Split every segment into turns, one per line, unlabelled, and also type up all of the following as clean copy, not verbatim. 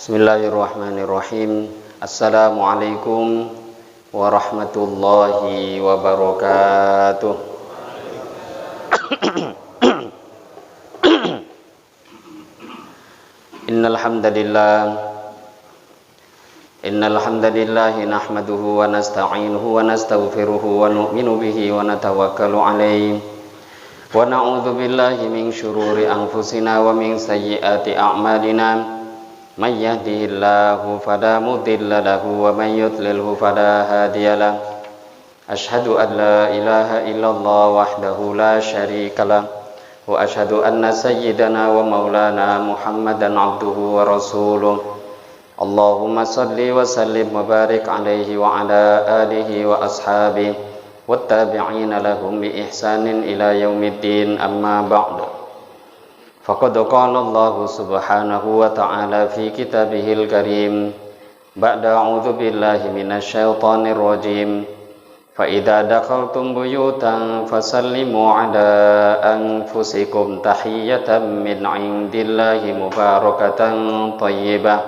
Bismillahirrahmanirrahim. Assalamualaikum warahmatullahi wabarakatuh. Innal hamdalillah nahmaduhu wa nasta'inuhu wa nastaghfiruhu wa nu'minu bihi wa natawakkalu alayhi wa na'udzu billahi min syururi anfusina wa min sayyiati a'malina. May yahdihillahu fala mudilla lahu wa may yudlilhu fala hadiya lahu. Asyhadu an la ilaha illallah wahdahu la syarikalah wa asyhadu anna sayyidana wa maulana Muhammadan abduhu wa rasuluh. Allahumma salli wa sallim wa barik alaihi wa ala alihi wa ashabihi wattabi'ina lahum bi ihsanin ila yaumiddin, amma ba'du. Faqad qala Allah subhanahu wa ta'ala fi kitabihil karim ba'da a'udzu billahi minasy syaithanir rajim fa idza dakhaltum buyutan fasallimu ala anfusikum tahiyatan min 'indillahi mubarakatan thayyibah.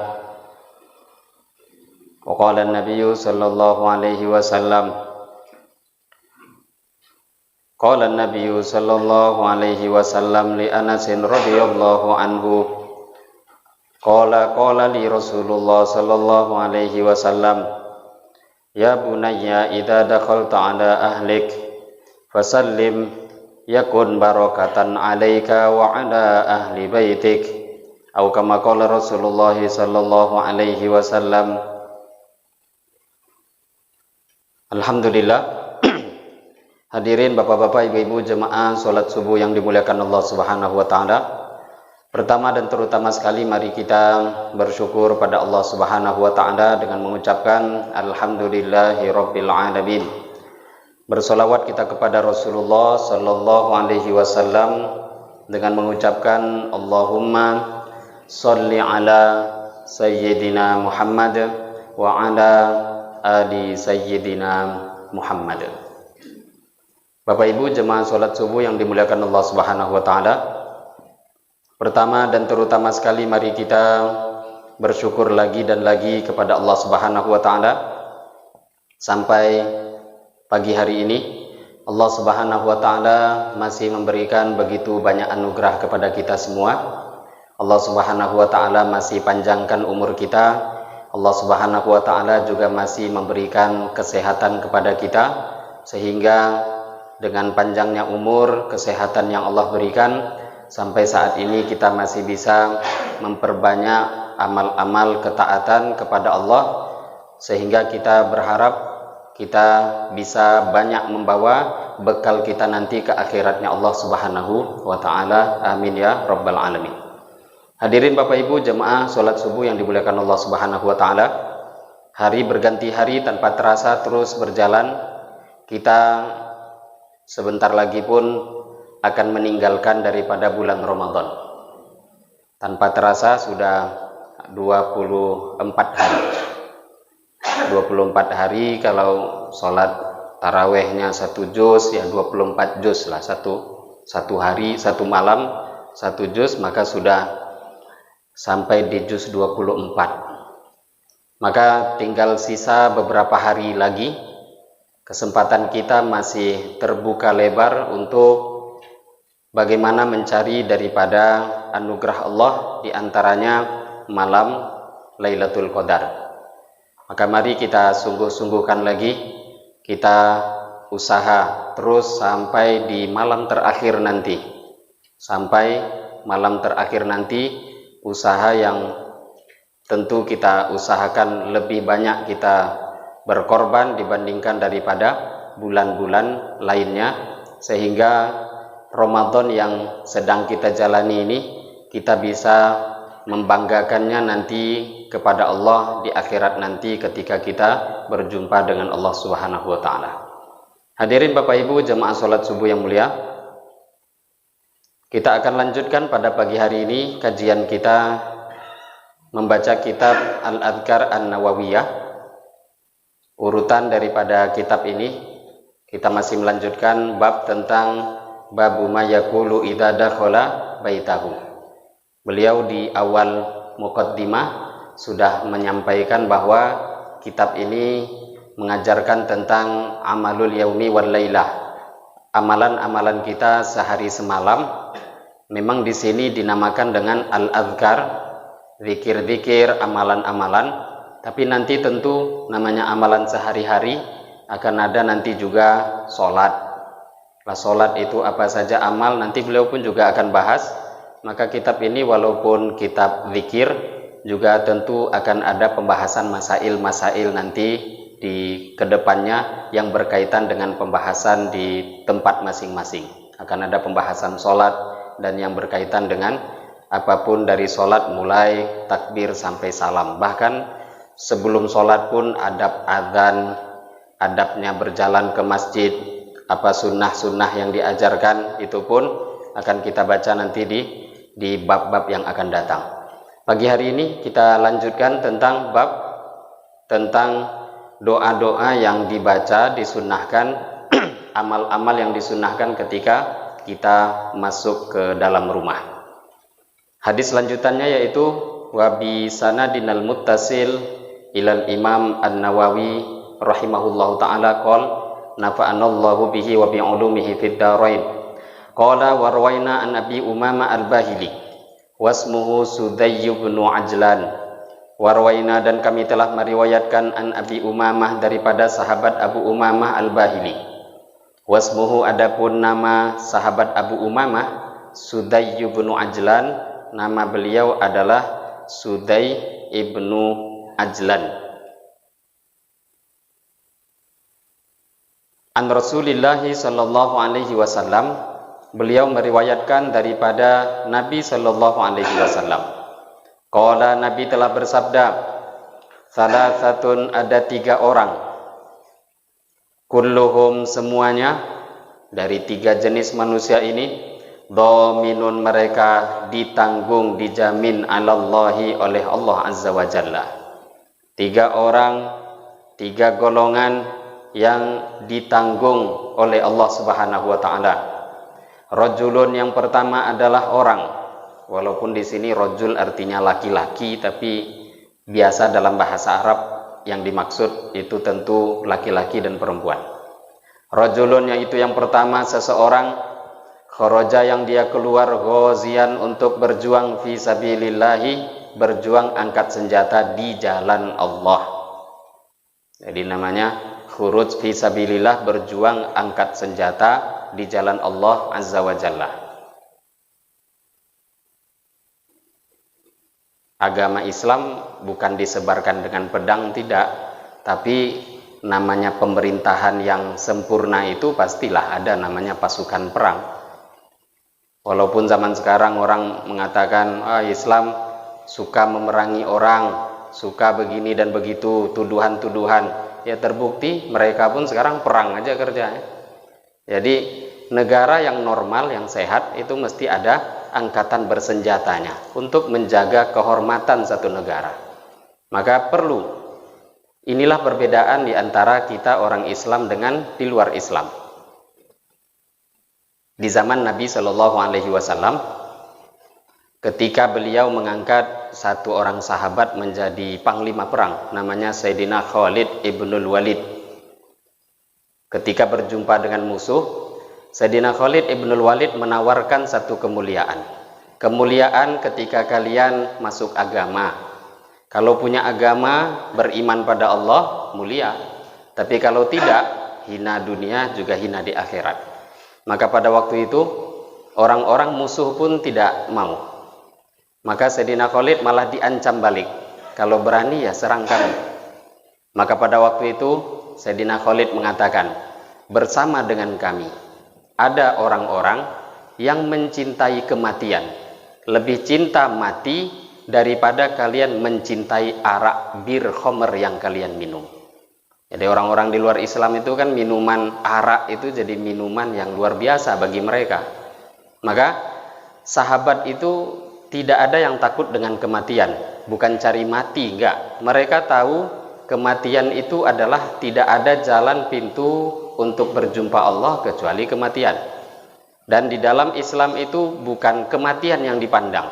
Wa qala an-nabiyyu sallallahu alaihi wasallam Qala an-nabiyyu sallallahu alaihi wasallam li Anas radhiyallahu anhu qala li Rasulullah sallallahu alaihi wasallam ya bunayya idza dakhalta ala ahlik fasallim yakun barakatan alaika wa ala ahli baitik atau kama qala Rasulullah sallallahu alaihi wasallam. Alhamdulillah. Hadirin bapak-bapak, ibu-ibu, jemaah salat subuh yang dimuliakan Allah Subhanahu wa taala. Pertama dan terutama sekali mari kita bersyukur pada Allah Subhanahu wa taala dengan mengucapkan alhamdulillahirabbil alamin. Bersolawat kita kepada Rasulullah sallallahu alaihi wasallam dengan mengucapkan Allahumma sholli ala sayyidina Muhammad wa ala ali sayyidina Muhammad. Bapak Ibu jemaah salat subuh yang dimuliakan Allah Subhanahu wa taala. Pertama dan terutama sekali mari kita bersyukur lagi dan lagi kepada Allah Subhanahu wa taala. Sampai pagi hari ini Allah Subhanahu wa taala masih memberikan begitu banyak anugerah kepada kita semua. Allah Subhanahu wa taala masih panjangkan umur kita. Allah Subhanahu wa taala juga masih memberikan kesehatan kepada kita, sehingga dengan panjangnya umur, kesehatan yang Allah berikan, sampai saat ini kita masih bisa memperbanyak amal-amal ketaatan kepada Allah, sehingga kita berharap kita bisa banyak membawa bekal kita nanti ke akhiratnya Allah Subhanahu wa ta'ala. Amin ya rabbal alamin. Hadirin Bapak Ibu jemaah salat subuh yang dimuliakan Allah Subhanahu wa ta'ala. Hari berganti hari tanpa terasa terus berjalan. Kita sebentar lagi pun akan meninggalkan daripada bulan Ramadan. Tanpa terasa sudah 24 hari. 24 hari kalau sholat tarawehnya 1 juz, ya 24 juz lah, satu hari, satu malam 1 juz, maka sudah sampai di juz 24. Maka tinggal sisa beberapa hari lagi. Kesempatan kita masih terbuka lebar untuk bagaimana mencari daripada anugerah Allah, diantaranya malam Lailatul Qadar. Maka mari kita sungguh-sungguhkan lagi, kita usaha terus sampai di malam terakhir nanti. Sampai malam terakhir nanti, usaha yang tentu kita usahakan lebih banyak kita berkorban dibandingkan daripada bulan-bulan lainnya, sehingga Ramadan yang sedang kita jalani ini kita bisa membanggakannya nanti kepada Allah di akhirat nanti ketika kita berjumpa dengan Allah Subhanahu wa taala. Hadirin Bapak Ibu jemaah salat subuh yang mulia, kita akan lanjutkan pada pagi hari ini kajian kita membaca kitab Al-Adhkar An-Nawawiyah. Urutan daripada kitab ini kita masih melanjutkan bab tentang babu ma yaqulu idza dakhala baitahu. Beliau di awal muqaddimah sudah menyampaikan bahwa kitab ini mengajarkan tentang amalul yaumi wal lailah, amalan-amalan kita sehari semalam. Memang di sini dinamakan dengan al-azkar, zikir-zikir, amalan-amalan, tapi nanti tentu namanya amalan sehari-hari akan ada nanti juga sholat. Lah sholat itu apa saja amal, nanti beliau pun juga akan bahas. Maka kitab ini walaupun kitab zikir, juga tentu akan ada pembahasan masail-masail nanti di kedepannya yang berkaitan dengan pembahasan di tempat masing-masing. Akan ada pembahasan sholat dan yang berkaitan dengan apapun dari sholat mulai takbir sampai salam. Bahkan sebelum sholat pun adab adzan, adabnya berjalan ke masjid, apa sunnah-sunnah yang diajarkan, itu pun akan kita baca nanti di bab-bab yang akan datang. Pagi hari ini kita lanjutkan tentang bab tentang doa-doa yang dibaca, disunnahkan, amal-amal yang disunnahkan ketika kita masuk ke dalam rumah. Hadis lanjutannya yaitu wa bi sanadinal muttasil ilal Imam An-Nawawi rahimahullahu taala qol nafa'anallahu bihi wa bi ulumihi fid darain. Qala wa rawaina an Abi Umamah Al-Bahili wasmuhu Sudayy bin Ajlan. Wa rawaina, dan kami telah meriwayatkan an Abi Umamah daripada sahabat Abu Umamah Al-Bahili. Wasmuhu, adapun nama sahabat Abu Umamah Sudayy bin Ajlan, nama beliau adalah Sudayy ibnu Ajlan. An Rasulillahi sallallahu alaihi wasallam, beliau meriwayatkan daripada Nabi sallallahu alaihi wasallam. Qala, Nabi telah bersabda, salasatun, ada 3 orang, kulluhum, semuanya dari 3 jenis manusia ini, dhaminun, mereka ditanggung, dijamin, alallahi, oleh Allah azza wa jalla. 3 orang, 3 golongan yang ditanggung oleh Allah subhanahu wa ta'ala. Rajulun, yang pertama adalah orang, walaupun di sini rajul artinya laki-laki, tapi biasa dalam bahasa Arab yang dimaksud itu tentu laki-laki dan perempuan. Rajulun, yang itu yang pertama, seseorang, kharaja, yang dia keluar, ghazian, untuk berjuang, fi sabilillahi, berjuang angkat senjata di jalan Allah. Jadi namanya khuruj fi sabilillah, berjuang angkat senjata di jalan Allah azza wa jalla. Agama Islam bukan disebarkan dengan pedang, tidak, tapi namanya pemerintahan yang sempurna itu pastilah ada namanya pasukan perang. Walaupun zaman sekarang orang mengatakan Islam suka memerangi orang, suka begini dan begitu, tuduhan-tuduhan, ya terbukti mereka pun sekarang perang aja kerjanya. Jadi negara yang normal, yang sehat, itu mesti ada angkatan bersenjatanya untuk menjaga kehormatan satu negara. Maka perlu, inilah perbedaan di antara kita orang Islam dengan di luar Islam. Di zaman Nabi Shallallahu Alaihi Wasallam, ketika beliau mengangkat satu orang sahabat menjadi panglima perang, namanya Sayyidina Khalid ibnul Walid. Ketika berjumpa dengan musuh, Sayyidina Khalid ibnul Walid menawarkan satu kemuliaan. Kemuliaan ketika kalian masuk agama. Kalau punya agama, beriman pada Allah, mulia. Tapi kalau tidak, hina dunia juga hina di akhirat. Maka pada waktu itu, orang-orang musuh pun tidak mau. Maka Sayyidina Khalid malah diancam balik, kalau berani ya serang kami. Maka pada waktu itu Sayyidina Khalid mengatakan, bersama dengan kami ada orang-orang yang mencintai kematian, lebih cinta mati daripada kalian mencintai arak bir khomer yang kalian minum. Jadi orang-orang di luar Islam itu kan minuman arak itu jadi minuman yang luar biasa bagi mereka. Maka sahabat itu tidak ada yang takut dengan kematian, bukan cari mati, enggak. Mereka tahu kematian itu adalah tidak ada jalan pintu untuk berjumpa Allah kecuali kematian. Dan di dalam Islam itu bukan kematian yang dipandang,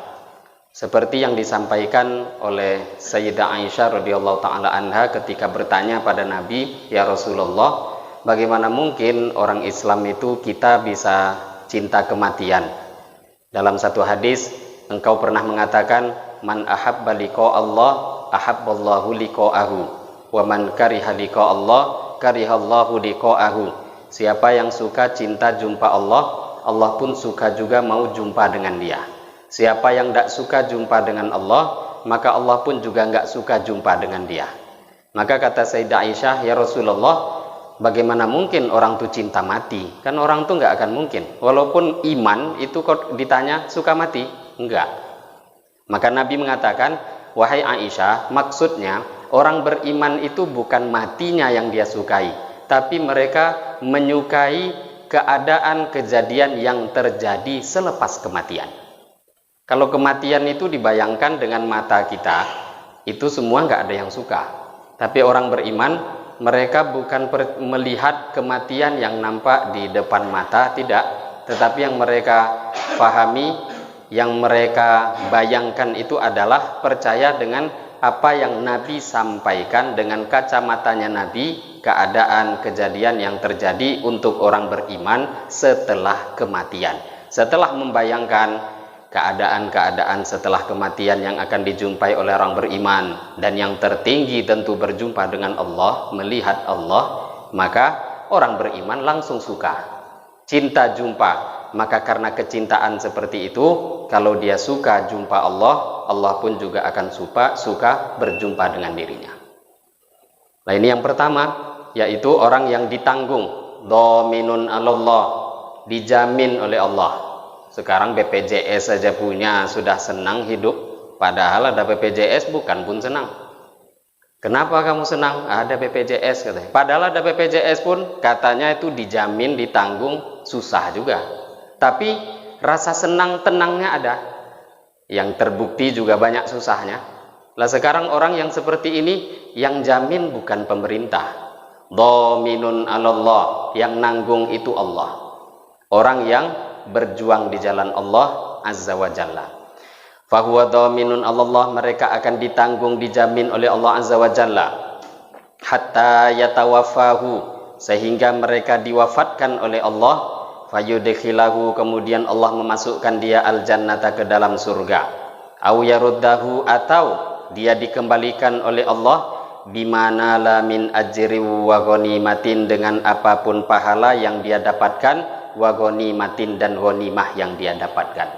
Seperti yang disampaikan oleh Sayyidah Aisyah radhiyallahu taala anha ketika bertanya pada Nabi, "Ya Rasulullah, bagaimana mungkin orang Islam itu kita bisa cinta kematian?" Dalam satu hadis, engkau pernah mengatakan, "Man ahabba liqa Allah, ahabballahu liqa'ahu, wa man kariha liqa Allah, karihallahu liqa'ahu." Siapa yang suka cinta jumpa Allah, Allah pun suka juga mau jumpa dengan dia. Siapa yang tidak suka jumpa dengan Allah, maka Allah pun juga nggak suka jumpa dengan dia. Maka kata Sayyidah Aisyah, "Ya Rasulullah, bagaimana mungkin orang itu cinta mati? Kan orang itu nggak akan mungkin. Walaupun iman itu kok ditanya suka mati? Enggak." Maka Nabi mengatakan, "Wahai Aisyah, maksudnya orang beriman itu bukan matinya yang dia sukai, tapi mereka menyukai keadaan kejadian yang terjadi selepas kematian." Kalau kematian itu dibayangkan dengan mata kita, itu semua nggak ada yang suka. Tapi orang beriman, mereka bukan melihat kematian yang nampak di depan mata, tidak. Tetapi yang mereka pahami, yang mereka bayangkan itu adalah percaya dengan apa yang Nabi sampaikan dengan kacamatanya Nabi, keadaan kejadian yang terjadi untuk orang beriman setelah kematian. Setelah membayangkan keadaan-keadaan setelah kematian yang akan dijumpai oleh orang beriman, dan yang tertinggi tentu berjumpa dengan Allah, melihat Allah, maka orang beriman langsung suka, cinta jumpa. Maka karena kecintaan seperti itu, kalau dia suka jumpa Allah, Allah pun juga akan suka berjumpa dengan dirinya. Nah, ini yang pertama, yaitu orang yang ditanggung, dhaminun 'alallah, dijamin oleh Allah. Sekarang BPJS saja punya, sudah senang hidup. Padahal ada BPJS bukan pun senang. Kenapa kamu senang? Ada BPJS katanya. Padahal ada BPJS pun katanya itu dijamin, ditanggung, susah juga. Tapi rasa senang tenangnya ada. Yang terbukti juga banyak susahnya. Lah sekarang orang yang seperti ini, yang jamin bukan pemerintah. Dhaminun 'alallah, yang nanggung itu Allah. Orang yang berjuang di jalan Allah Azza wa Jalla. Fahuwa dhaminun 'alallah, mereka akan ditanggung, dijamin oleh Allah Azza wa Jalla. Hatta yatawaffahu, sehingga mereka diwafatkan oleh Allah. Fayudkhilahu, kemudian Allah memasukkan dia al-jannata, ke dalam surga. Au yaruddahu, atau dia dikembalikan oleh Allah bimana la min ajri wa ghanimatin, dengan apapun pahala yang dia dapatkan, wa ghanimatin, dan ghanimah yang dia dapatkan.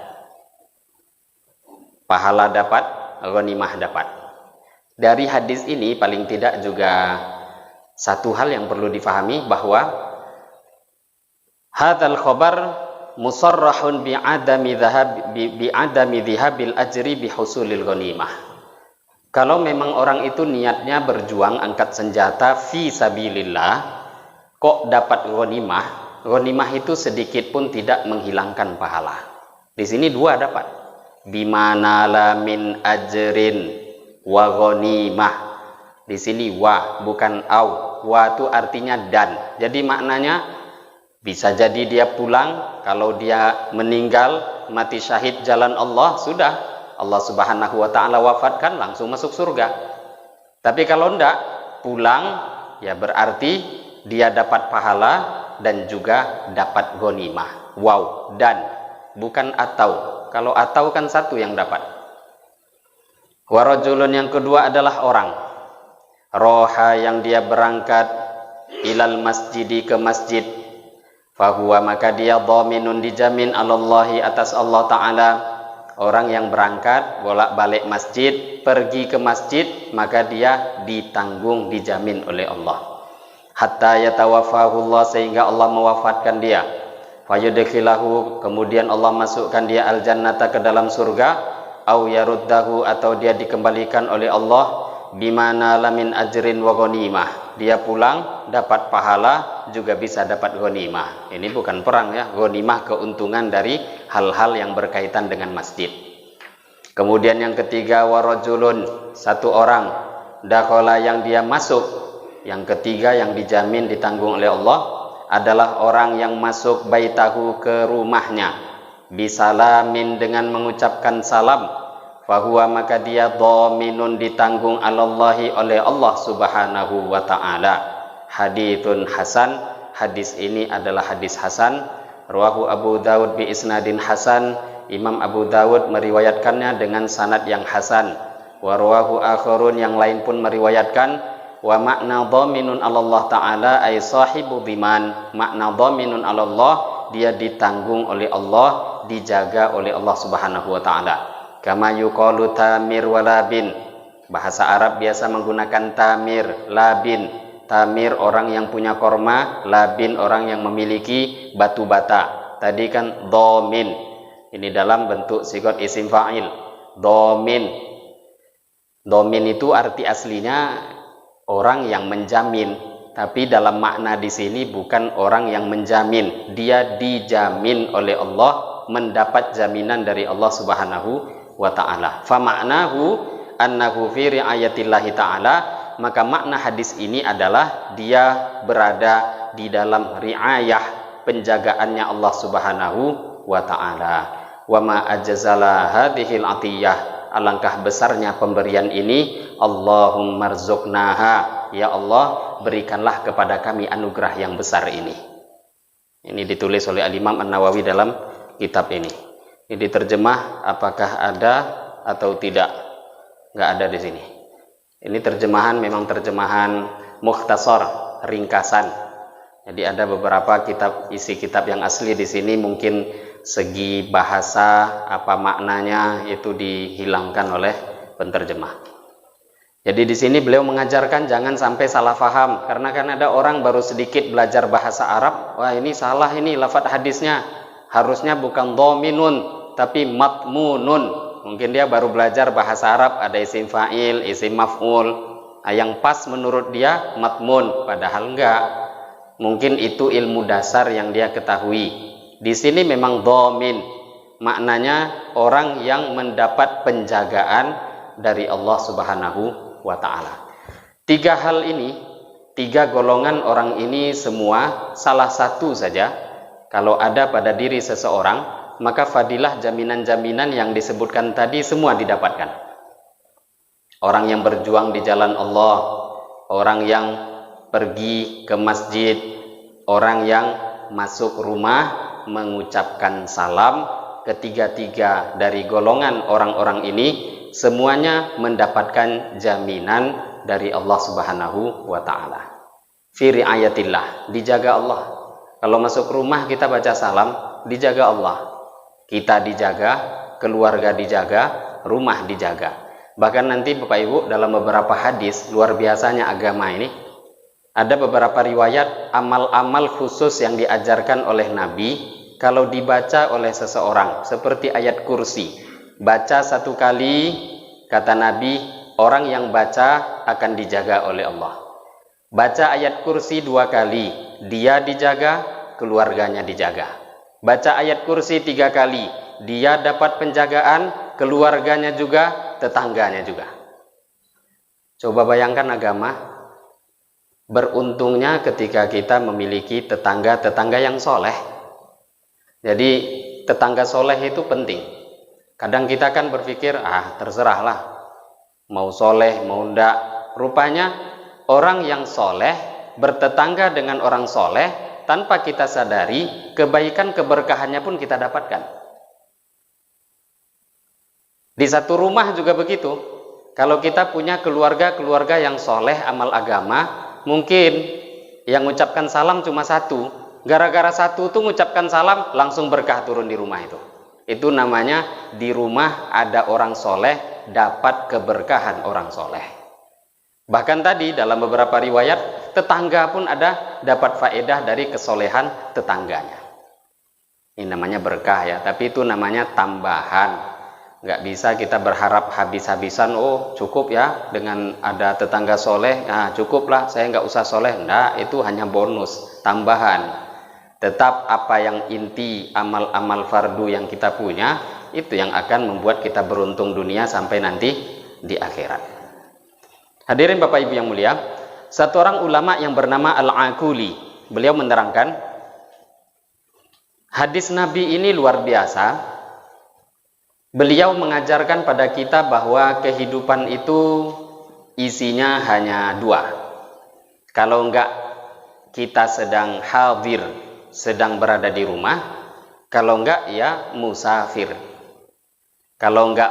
Pahala dapat, ghanimah dapat. Dari hadis ini paling tidak juga satu hal yang perlu difahami, bahwa hadzal khabar musarrahun bi'adami dhahabil ajri bihusulil ghanimah. Kalau memang orang itu niatnya berjuang angkat senjata fi sabilillah, kok dapat ghanimah, ghanimah itu sedikit pun tidak menghilangkan pahala. Di sini dua dapat. Bimana la min ajrin wa ghanimah. Di sini wa, bukan au. Wa itu artinya dan. Jadi maknanya bisa jadi dia pulang, kalau dia meninggal mati syahid jalan Allah, sudah Allah Subhanahu wa taala wafatkan, langsung masuk surga. Tapi kalau enggak pulang, ya berarti dia dapat pahala dan juga dapat ghanimah. Wow, dan bukan atau. Kalau atau kan satu yang dapat. Warajulun, yang kedua adalah orang. Roha, yang dia berangkat ilal masjidi, ke masjid. Fahuwa, maka dia dhaminun, dijamin alallahi, atas Allah Ta'ala. Orang yang berangkat bolak-balik masjid, pergi ke masjid, maka dia ditanggung, dijamin oleh Allah. Hatta yatawaffahullah, sehingga Allah mewafatkan dia. Fayudkhilahu, kemudian Allah masukkan dia al-jannata, ke dalam surga. Au yaruddahu, atau dia dikembalikan oleh Allah bimana lamin ajrin wa ghanimah. Dia pulang dapat pahala, juga bisa dapat ghanimah. Ini bukan perang ya, ghanimah keuntungan dari hal-hal yang berkaitan dengan masjid. Kemudian yang ketiga, warajulun, satu orang, dakhala, yang dia masuk. Yang ketiga yang dijamin ditanggung oleh Allah adalah orang yang masuk baitahu, ke rumahnya, bisalamin, dengan mengucapkan salam. fahuwa maka dia dhaminun ditanggung alallahi oleh Allah Subhanahu wa taala. Haditsun hasan, hadis ini adalah hadis hasan. Rawahu Abu Dawud bi isnadin hasan, Imam Abu Dawud meriwayatkannya dengan sanad yang hasan. Wa rawahu akharun, yang lain pun meriwayatkan. Wa makna dhaminun Allah taala ay sahibu dhiman. Makna dhaminun Allah, dia ditanggung oleh Allah, dijaga oleh Allah Subhanahu wa taala. Kama yuqalu tamir wa labin. Bahasa Arab biasa menggunakan tamir, labin. Tamir orang yang punya korma, labin orang yang memiliki batu bata. Tadi kan dhamin. Ini dalam bentuk sigot isim fa'il. Dhamin. Dhamin itu arti aslinya orang yang menjamin, tapi dalam makna di sini bukan orang yang menjamin. Dia dijamin oleh Allah, mendapat jaminan dari Allah Subhanahu wa taala. Fa ma'nahu annahu fi ri'ayatillahi taala, maka makna hadis ini adalah dia berada di dalam riayah, penjagaannya Allah Subhanahu wa taala. Wa ma ajzala hadhil atiyah, alangkah besarnya pemberian ini. Allahumma rzuqnaha, ya Allah berikanlah kepada kami anugerah yang besar ini. Ini ditulis oleh Al-Imam An-Nawawi dalam kitab ini. Ini diterjemah apakah ada atau tidak? Nggak ada di sini. Ini terjemahan memang terjemahan mukhtasar, ringkasan. Jadi ada beberapa kitab, isi kitab yang asli di sini mungkin segi bahasa apa maknanya itu dihilangkan oleh penterjemah. Jadi di sini beliau mengajarkan jangan sampai salah faham, karena kan ada orang baru sedikit belajar bahasa Arab, wah ini salah ini lafadz hadisnya, harusnya bukan dhaminun tapi matmunun. Mungkin dia baru belajar bahasa Arab, ada isim fa'il, isim maf'ul, yang pas menurut dia matmun, padahal enggak. Mungkin itu ilmu dasar yang dia ketahui. Di sini memang dhamin, maknanya orang yang mendapat penjagaan dari Allah Subhanahu wa ta'ala. Tiga hal ini, tiga golongan orang ini semua, salah satu saja kalau ada pada diri seseorang, maka fadilah jaminan-jaminan yang disebutkan tadi semua didapatkan. Orang yang berjuang di jalan Allah, orang yang pergi ke masjid, orang yang masuk rumah mengucapkan salam, ketiga-tiga dari golongan orang-orang ini semuanya mendapatkan jaminan dari Allah Subhanahu wa taala. Fi riayatillah, dijaga Allah. Kalau masuk rumah kita baca salam, dijaga Allah. Kita dijaga, keluarga dijaga, rumah dijaga. Bahkan nanti Bapak Ibu dalam beberapa hadis, luar biasanya agama ini, ada beberapa riwayat amal-amal khusus yang diajarkan oleh Nabi kalau dibaca oleh seseorang, seperti ayat kursi. Baca satu kali, kata Nabi, orang yang baca akan dijaga oleh Allah. Baca ayat kursi 2 kali, dia dijaga, keluarganya dijaga. Baca ayat kursi 3 kali, dia dapat penjagaan, keluarganya juga, tetangganya juga. Coba bayangkan agama. Beruntungnya ketika kita memiliki tetangga-tetangga yang soleh. Jadi tetangga soleh itu penting. Kadang kita kan berpikir, terserahlah, mau soleh, mau enggak. Rupanya orang yang soleh bertetangga dengan orang soleh, tanpa kita sadari, kebaikan keberkahannya pun kita dapatkan. Di satu rumah juga begitu. Kalau kita punya keluarga-keluarga yang soleh, amal agama, mungkin yang mengucapkan salam cuma satu. Gara-gara satu tuh mengucapkan salam, langsung berkah turun di rumah itu. Itu namanya di rumah ada orang soleh, dapat keberkahan orang soleh. Bahkan tadi dalam beberapa riwayat, tetangga pun ada dapat faedah dari kesolehan tetangganya. Ini namanya berkah ya, tapi itu namanya tambahan. Nggak bisa kita berharap habis-habisan, cukup ya dengan ada tetangga soleh, cukuplah saya nggak usah soleh. Nah, itu hanya bonus, tambahan. Tetap apa yang inti amal-amal fardu yang kita punya, itu yang akan membuat kita beruntung dunia sampai nanti di akhirat. Hadirin Bapak Ibu yang mulia, satu orang ulama yang bernama Al-Aquli, beliau menerangkan hadis Nabi ini luar biasa. Beliau mengajarkan pada kita bahwa kehidupan itu isinya hanya dua. Kalau enggak kita sedang hadir, sedang berada di rumah. Kalau enggak ya musafir. Kalau enggak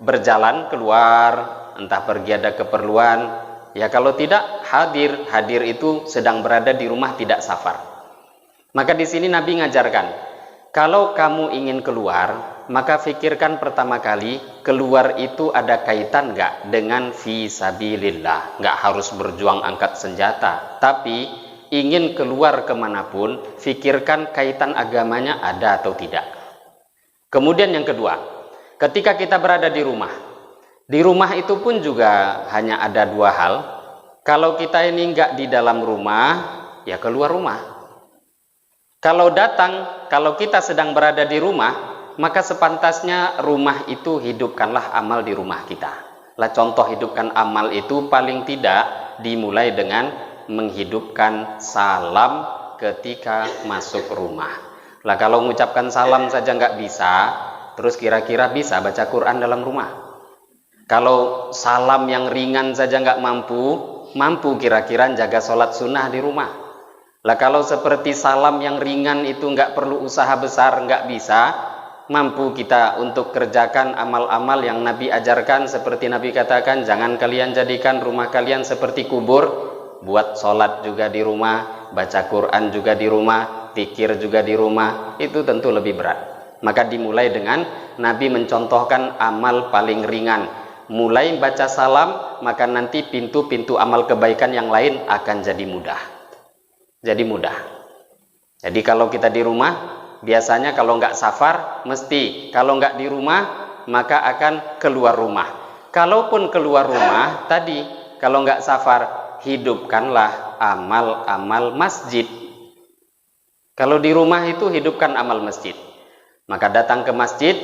berjalan keluar, entah pergi ada keperluan. Ya kalau tidak hadir, hadir itu sedang berada di rumah, tidak safar. Maka di sini Nabi ngajarkan, kalau kamu ingin keluar, maka fikirkan pertama kali, keluar itu ada kaitan nggak dengan fisabilillah. Nggak harus berjuang angkat senjata, tapi ingin keluar kemanapun, fikirkan kaitan agamanya ada atau tidak. Kemudian yang kedua, ketika kita berada di rumah itu pun juga hanya ada dua hal. Kalau kita ini nggak di dalam rumah, ya keluar rumah. Kalau kita sedang berada di rumah, maka sepantasnya rumah itu hidupkanlah amal di rumah kita. Lah contoh hidupkan amal itu paling tidak dimulai dengan menghidupkan salam ketika masuk rumah. Lah kalau mengucapkan salam saja nggak bisa, terus kira-kira bisa baca Quran dalam rumah? Kalau salam yang ringan saja nggak mampu kira-kira jaga sholat sunnah di rumah. Lah kalau seperti salam yang ringan itu nggak perlu usaha besar, nggak bisa, mampu kita untuk kerjakan amal-amal yang Nabi ajarkan. Seperti Nabi katakan, jangan kalian jadikan rumah kalian seperti kubur. Buat sholat juga di rumah, baca Quran juga di rumah, zikir juga di rumah, itu tentu lebih berat. Maka dimulai dengan Nabi mencontohkan amal paling ringan. Mulai baca salam, maka nanti pintu-pintu amal kebaikan yang lain akan jadi mudah. Jadi kalau kita di rumah, biasanya kalau nggak safar, mesti kalau nggak di rumah, maka akan keluar rumah. Kalaupun keluar rumah, tadi kalau nggak safar, hidupkanlah amal-amal masjid. Kalau di rumah itu hidupkan amal masjid. Maka datang ke masjid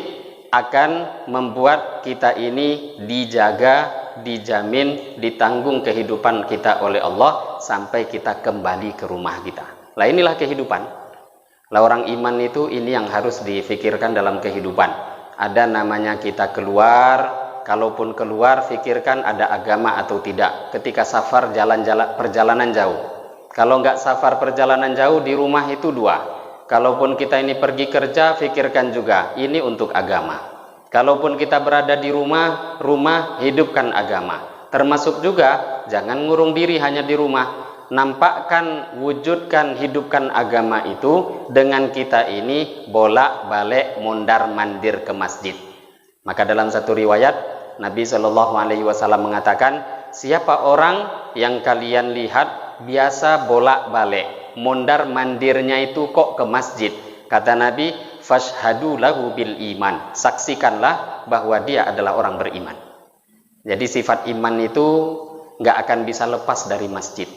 akan membuat kita ini dijaga, dijamin, ditanggung kehidupan kita oleh Allah sampai kita kembali ke rumah kita. Lah inilah kehidupan. Lah orang iman itu ini yang harus difikirkan dalam kehidupan. Ada namanya kita keluar, kalaupun keluar fikirkan ada agama atau tidak. Ketika safar jalan-jalan perjalanan jauh. Kalau enggak safar perjalanan jauh di rumah itu dua. Kalaupun kita ini pergi kerja, fikirkan juga ini untuk agama. Kalaupun kita berada di rumah hidupkan agama. Termasuk juga jangan ngurung diri hanya di rumah. Nampakkan, wujudkan, hidupkan agama itu dengan kita ini bolak-balik mondar-mandir ke masjid. Maka dalam satu riwayat Nabi Shallallahu Alaihi Wasallam mengatakan, siapa orang yang kalian lihat biasa bolak-balik mondar-mandirnya itu kok ke masjid, kata Nabi, fashhadu lahu bil iman, saksikanlah bahwa dia adalah orang beriman. Jadi sifat iman itu nggak akan bisa lepas dari masjid.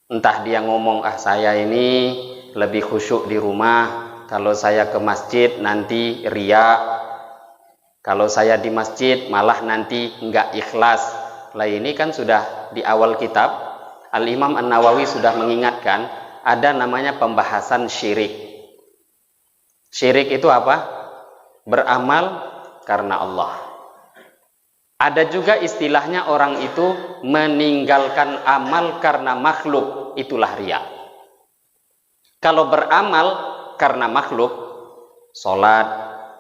Entah dia ngomong, saya ini lebih khusyuk di rumah, kalau saya ke masjid nanti riya, kalau saya di masjid malah nanti nggak ikhlas. Lah ini kan sudah di awal kitab Al-Imam An-Nawawi sudah mengingatkan ada namanya pembahasan syirik. Syirik itu apa? Beramal karena Allah. Ada juga istilahnya orang itu meninggalkan amal karena makhluk, itulah riya. Kalau beramal karena makhluk, sholat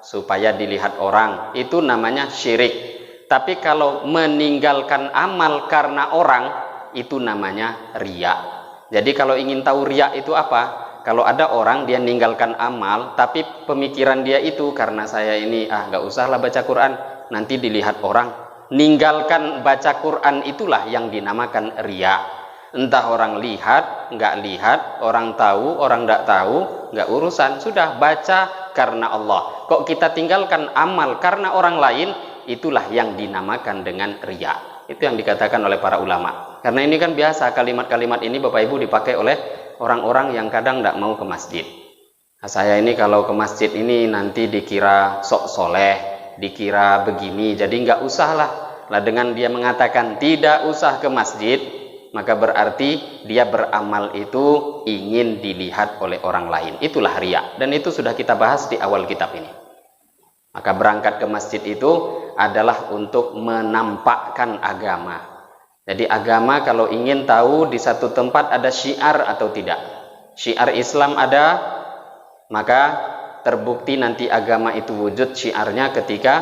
supaya dilihat orang, itu namanya syirik. Tapi kalau meninggalkan amal karena orang, itu namanya riya. Jadi kalau ingin tahu riya itu apa? Kalau ada orang dia ninggalkan amal, tapi pemikiran dia itu karena saya ini nggak usahlah baca Quran, nanti dilihat orang. Ninggalkan baca Quran itulah yang dinamakan riya. Entah orang lihat, nggak lihat, orang tahu, orang nggak tahu, nggak urusan. Sudah baca karena Allah. Kok kita tinggalkan amal karena orang lain, itulah yang dinamakan dengan riya. Itu yang dikatakan oleh para ulama. Karena ini kan biasa kalimat-kalimat ini Bapak Ibu dipakai oleh orang-orang yang kadang tidak mau ke masjid. Nah, saya ini kalau ke masjid ini nanti dikira sok soleh, dikira begini, jadi nggak usah lah. Lah dengan dia mengatakan tidak usah ke masjid, maka berarti dia beramal itu ingin dilihat oleh orang lain. Itulah riya. Dan itu sudah kita bahas di awal kitab ini. Maka berangkat ke masjid itu adalah untuk menampakkan agama. Jadi agama kalau ingin tahu di satu tempat ada syiar atau tidak. Syiar Islam ada, maka terbukti nanti agama itu wujud syiarnya ketika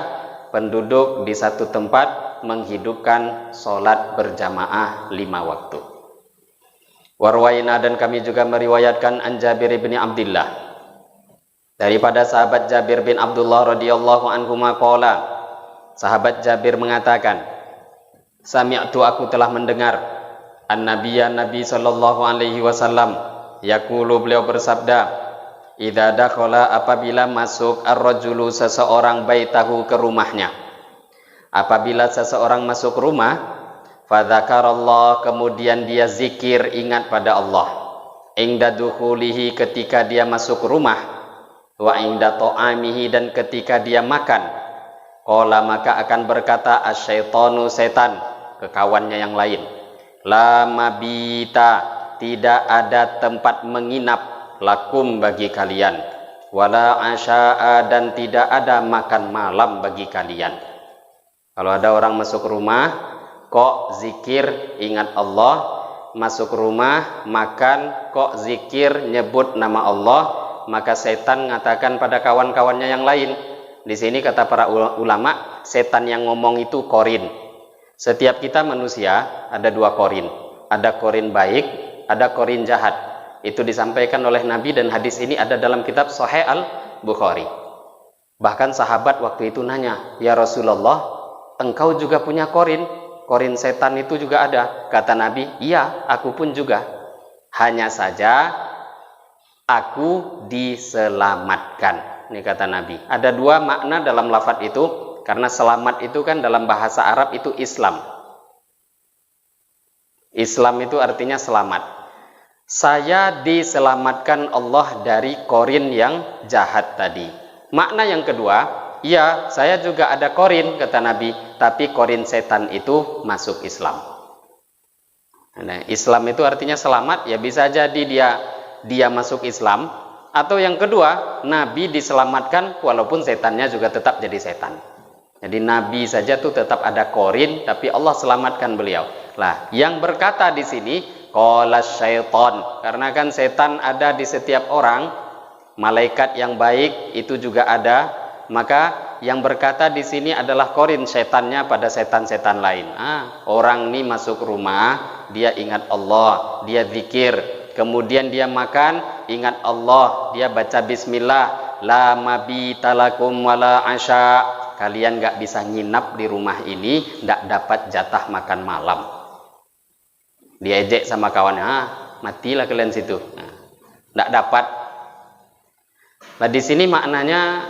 penduduk di satu tempat menghidupkan sholat berjamaah 5 waktu. Warwaina, dan kami juga meriwayatkan an Jabir bin Abdullah, daripada sahabat Jabir bin Abdullah radhiyallahu anhu maqala, sahabat Jabir mengatakan, sami'tu, aku telah mendengar, an-nabiyya, Nabi sallallahu alaihi wasallam, yaqulu, beliau bersabda, idza dakhala, apabila masuk ar-rajulu, seseorang, baitahu, ke rumahnya. Apabila seseorang masuk rumah, fadzakarallah, kemudian dia zikir, ingat pada Allah, inda dukhulihi, ketika dia masuk rumah, wa inda ta'amihi, dan ketika dia makan, qala, maka akan berkata asyaitonu, setan, ke kawannya yang lain, la mabita, tidak ada tempat menginap, lakum, bagi kalian, wala asya'a, dan tidak ada makan malam bagi kalian. Kalau ada orang masuk rumah kok zikir ingat Allah, masuk rumah makan kok zikir nyebut nama Allah, maka setan mengatakan pada kawan-kawannya yang lain. Di sini kata para ulama, setan yang ngomong itu korin. Setiap kita manusia ada 2 korin. Ada korin baik, ada korin jahat. Itu disampaikan oleh Nabi, dan hadis ini ada dalam kitab Sahih Al-Bukhari. Bahkan sahabat waktu itu nanya, ya Rasulullah, engkau juga punya korin? Korin setan itu juga ada? Kata Nabi, iya, aku pun juga. Hanya saja aku diselamatkan. Ini kata Nabi. Ada 2 makna dalam lafaz itu, karena selamat itu kan dalam bahasa Arab itu Islam. Islam itu artinya selamat. Saya diselamatkan Allah dari korin yang jahat tadi. Makna yang kedua, iya, saya juga ada korin, kata Nabi, tapi korin setan itu masuk Islam. Nah, Islam itu artinya selamat, ya bisa jadi dia masuk Islam, atau yang kedua, Nabi diselamatkan walaupun setannya juga tetap jadi setan. Jadi Nabi saja tuh tetap ada korin, tapi Allah selamatkan beliau. Lah, yang berkata di sini qala syaitan, karena kan setan ada di setiap orang, malaikat yang baik itu juga ada, maka yang berkata di sini adalah korin setannya pada setan-setan lain. Orang ini masuk rumah, dia ingat Allah, dia zikir, kemudian dia makan, ingat Allah, dia baca bismillah, la mabita lakum wala asya, kalian gak bisa nginap di rumah ini, gak dapat jatah makan malam. Diejek sama kawannya, matilah kalian situ. Gak dapat. Nah, di sini maknanya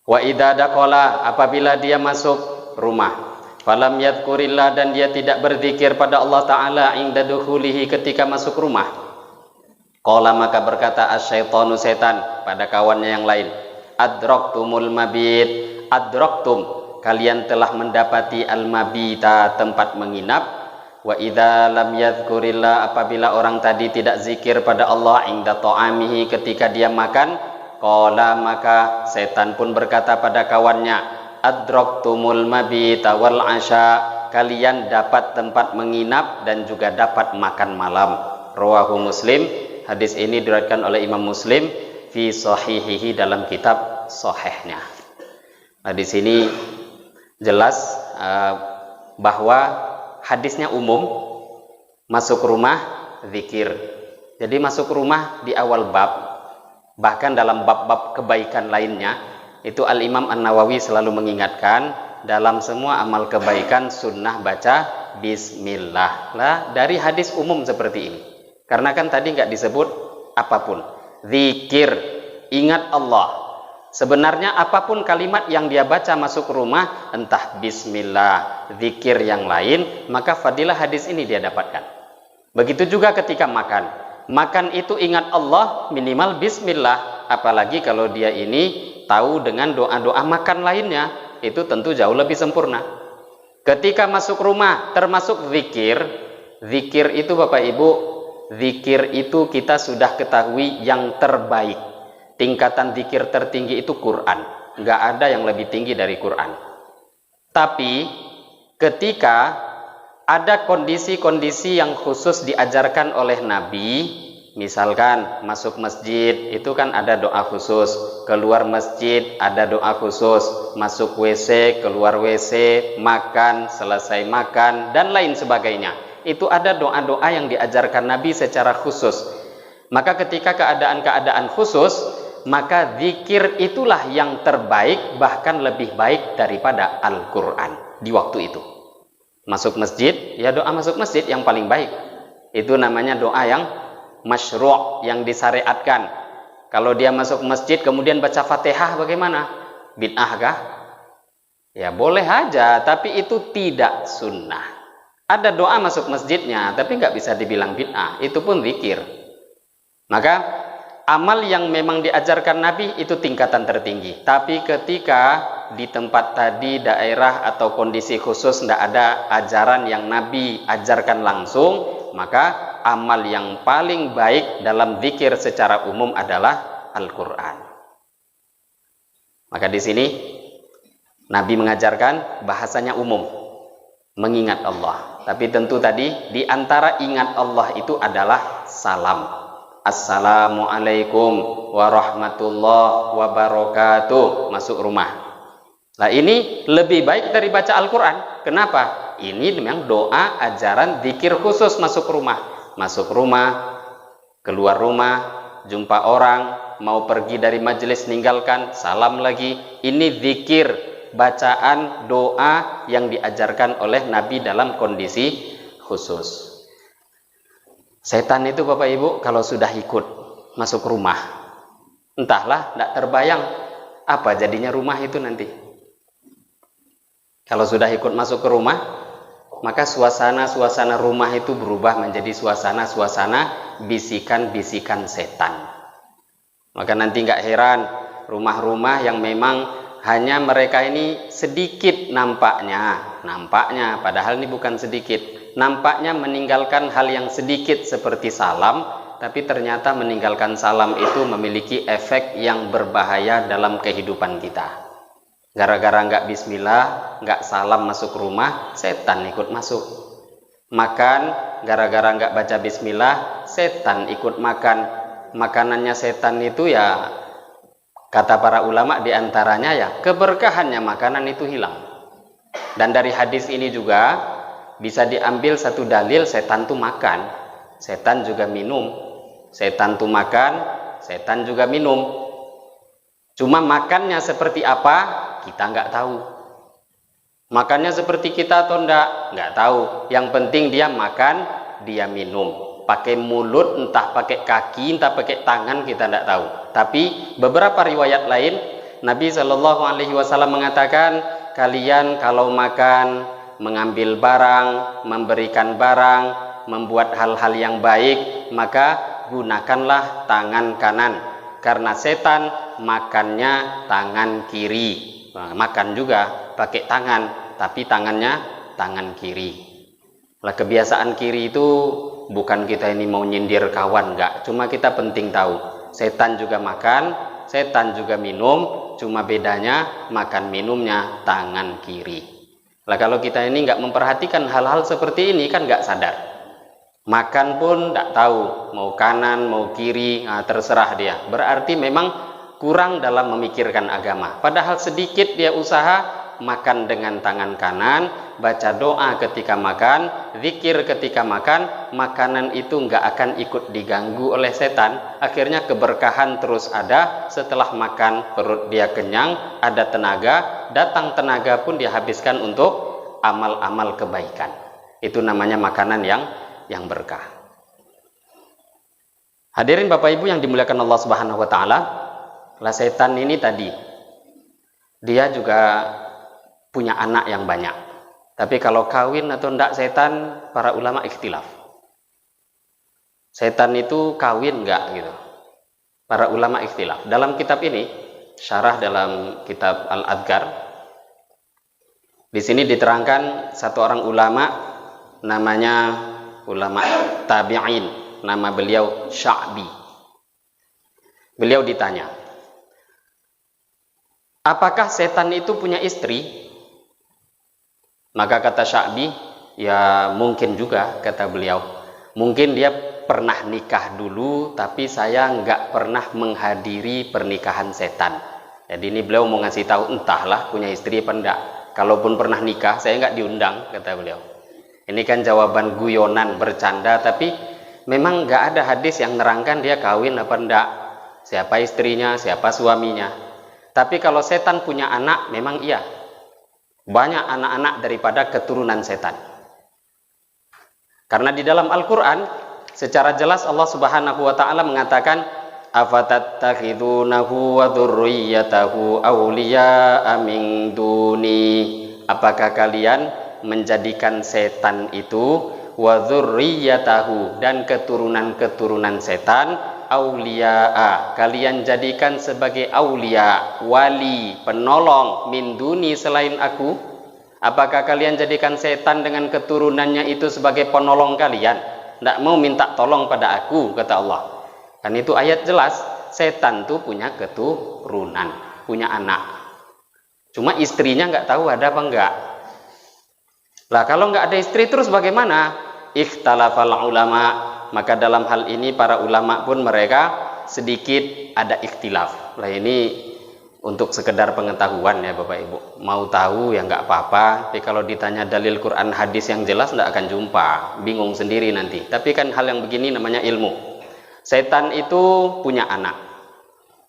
wa idza dakhala, apabila dia masuk rumah, falam yadhkurillah, dan dia tidak berzikir pada Allah Ta'ala inda dukhulihi, ketika masuk rumah, qala, maka berkata asyaitonu, setan, pada kawannya yang lain, adraktumul mabit, adraktum, kalian telah mendapati al-mabita, tempat menginap. Wa idza lam yadhkurillah, apabila orang tadi tidak zikir pada Allah inda ta'amihi, ketika dia makan, qala, maka setan pun berkata pada kawannya, adraktumul mabita wal asya, kalian dapat tempat menginap dan juga dapat makan malam. Rawahu Muslim, hadis ini diriwayatkan oleh Imam Muslim fi sahihihi, dalam kitab sahihnya. Nah, di sini jelas bahwa hadisnya umum, masuk rumah zikir. Jadi masuk rumah di awal bab, bahkan dalam bab-bab kebaikan lainnya, itu Al-Imam An-Nawawi selalu mengingatkan, dalam semua amal kebaikan sunnah baca bismillah. Lah, dari hadis umum seperti ini. Karena kan tadi nggak disebut apapun. Zikir, ingat Allah. Sebenarnya apapun kalimat yang dia baca masuk rumah, entah bismillah, zikir yang lain, maka fadilah hadis ini dia dapatkan. Begitu juga ketika makan. Makan itu ingat Allah, minimal bismillah. Apalagi kalau dia ini tahu dengan doa-doa makan lainnya, itu tentu jauh lebih sempurna. Ketika masuk rumah, termasuk zikir. Zikir itu Bapak Ibu, zikir itu kita sudah ketahui yang terbaik. Tingkatan zikir tertinggi itu Quran. nggak ada yang lebih tinggi dari Quran. Tapi ketika ada kondisi-kondisi yang khusus diajarkan oleh Nabi, misalkan masuk masjid itu kan ada doa khusus, keluar masjid ada doa khusus, masuk WC, keluar WC, makan, selesai makan, dan lain sebagainya. Itu ada doa-doa yang diajarkan Nabi secara khusus. Maka ketika keadaan-keadaan khusus, maka zikir itulah yang terbaik, bahkan lebih baik daripada Al-Quran di waktu itu. Masuk masjid, ya doa masuk masjid yang paling baik. Itu namanya doa yang masyru', yang disyariatkan. Kalau dia masuk masjid kemudian baca Fatihah bagaimana? Bid'ah kah? Ya boleh aja, tapi itu tidak sunnah. Ada doa masuk masjidnya, tapi nggak bisa dibilang bid'ah. Itu pun zikir. Maka amal yang memang diajarkan Nabi itu tingkatan tertinggi. Tapi ketika di tempat tadi, daerah atau kondisi khusus tidak ada ajaran yang Nabi ajarkan langsung, maka amal yang paling baik dalam zikir secara umum adalah Al-Quran. Maka di sini Nabi mengajarkan bahasanya umum, mengingat Allah. Tapi tentu tadi di antara ingat Allah itu adalah salam. Assalamualaikum warahmatullahi wabarakatuh, masuk rumah. Nah ini lebih baik dari baca Al-Quran. Kenapa? Ini memang doa, ajaran, zikir khusus masuk rumah. Masuk rumah, keluar rumah, jumpa orang, mau pergi dari majelis ninggalkan, salam lagi. Ini zikir, bacaan, doa yang diajarkan oleh Nabi dalam kondisi khusus. Setan itu Bapak Ibu kalau sudah ikut masuk rumah, entahlah, tidak terbayang apa jadinya rumah itu nanti. Kalau sudah ikut masuk ke rumah, maka suasana-suasana rumah itu berubah menjadi suasana-suasana bisikan-bisikan setan. Maka nanti nggak heran rumah-rumah yang memang hanya mereka ini sedikit nampaknya, padahal ini bukan sedikit. Nampaknya meninggalkan hal yang sedikit seperti salam, tapi ternyata meninggalkan salam itu memiliki efek yang berbahaya dalam kehidupan kita. Gara-gara nggak bismillah, nggak salam masuk rumah, setan ikut masuk. Makan, gara-gara nggak baca bismillah, setan ikut makan. Makanannya setan itu ya, kata para ulama diantaranya ya, keberkahannya makanan itu hilang. Dan dari hadis ini juga bisa diambil satu dalil, setan tuh makan, setan juga minum. Setan tuh makan, setan juga minum. Cuma makannya seperti apa, kita nggak tahu. Makannya seperti kita atau nggak tahu. Yang penting dia makan, dia minum. Pakai mulut, entah pakai kaki, entah pakai tangan, kita nggak tahu. Tapi beberapa riwayat lain, Nabi Shallallahu Alaihi Wasallam mengatakan, kalian kalau makan, mengambil barang, memberikan barang, membuat hal-hal yang baik, maka gunakanlah tangan kanan. Karena setan makannya tangan kiri. Nah, makan juga pakai tangan, tapi tangannya tangan kiri. Lah kebiasaan kiri itu bukan kita ini mau nyindir kawan, enggak. Cuma kita penting tahu, setan juga makan, setan juga minum, cuma bedanya makan minumnya tangan kiri. Lah kalau kita ini nggak memperhatikan hal-hal seperti ini kan nggak sadar. Makan pun nggak tahu mau kanan mau kiri, nah, terserah dia. Berarti memang kurang dalam memikirkan agama. Padahal sedikit dia usaha makan dengan tangan kanan, baca doa ketika makan, zikir ketika makan, makanan itu nggak akan ikut diganggu oleh setan. Akhirnya keberkahan terus ada. Setelah makan perut dia kenyang, ada tenaga, datang tenaga pun dihabiskan untuk amal-amal kebaikan. Itu namanya makanan yang berkah. Hadirin Bapak Ibu yang dimuliakan Allah Subhanahu wa taala, lah setan ini tadi dia juga punya anak yang banyak. Tapi kalau kawin atau enggak setan, para ulama ikhtilaf. Setan itu kawin enggak gitu. Para ulama ikhtilaf. Dalam kitab ini, syarah dalam kitab Al-Adhkar, di sini diterangkan satu orang ulama, namanya ulama tabi'in, nama beliau Sya'bi. Beliau ditanya, apakah setan itu punya istri? Maka kata Sya'bi, ya mungkin juga, kata beliau. Mungkin dia pernah nikah dulu, tapi saya nggak pernah menghadiri pernikahan setan. Jadi ini beliau mau ngasih tahu, entahlah punya istri apa enggak. Kalaupun pernah nikah, saya nggak diundang, kata beliau. Ini kan jawaban guyonan, bercanda, tapi memang nggak ada hadis yang nerangkan dia kawin apa enggak, siapa istrinya, siapa suaminya. Tapi kalau setan punya anak, memang iya. Banyak anak-anak daripada keturunan setan. Karena di dalam Al-Quran, secara jelas Allah Subhanahu wa Ta'ala mengatakan, afatattakhidunahu wa dzurriyyatahu awliya'a min duni. Apakah kalian menjadikan setan itu wa dzurriyyatahu, dan keturunan-keturunan setan auliya'a, kalian jadikan sebagai aulia, wali, penolong, min duni, selain aku? Apakah kalian jadikan setan dengan keturunannya itu sebagai penolong kalian? Tidak mau minta tolong pada aku, kata Allah. Kan itu ayat jelas, setan tuh punya keturunan, punya anak. Cuma istrinya nggak tahu ada apa enggak. Lah kalau nggak ada istri terus bagaimana? Ikhtalafal ulama. Maka dalam hal ini para ulama pun mereka sedikit ada ikhtilaf. Lah ini untuk sekedar pengetahuan ya Bapak Ibu. Mau tahu ya nggak apa-apa. Tapi kalau ditanya dalil Quran hadis yang jelas nggak akan jumpa. Bingung sendiri nanti. Tapi kan hal yang begini namanya ilmu. Setan itu punya anak.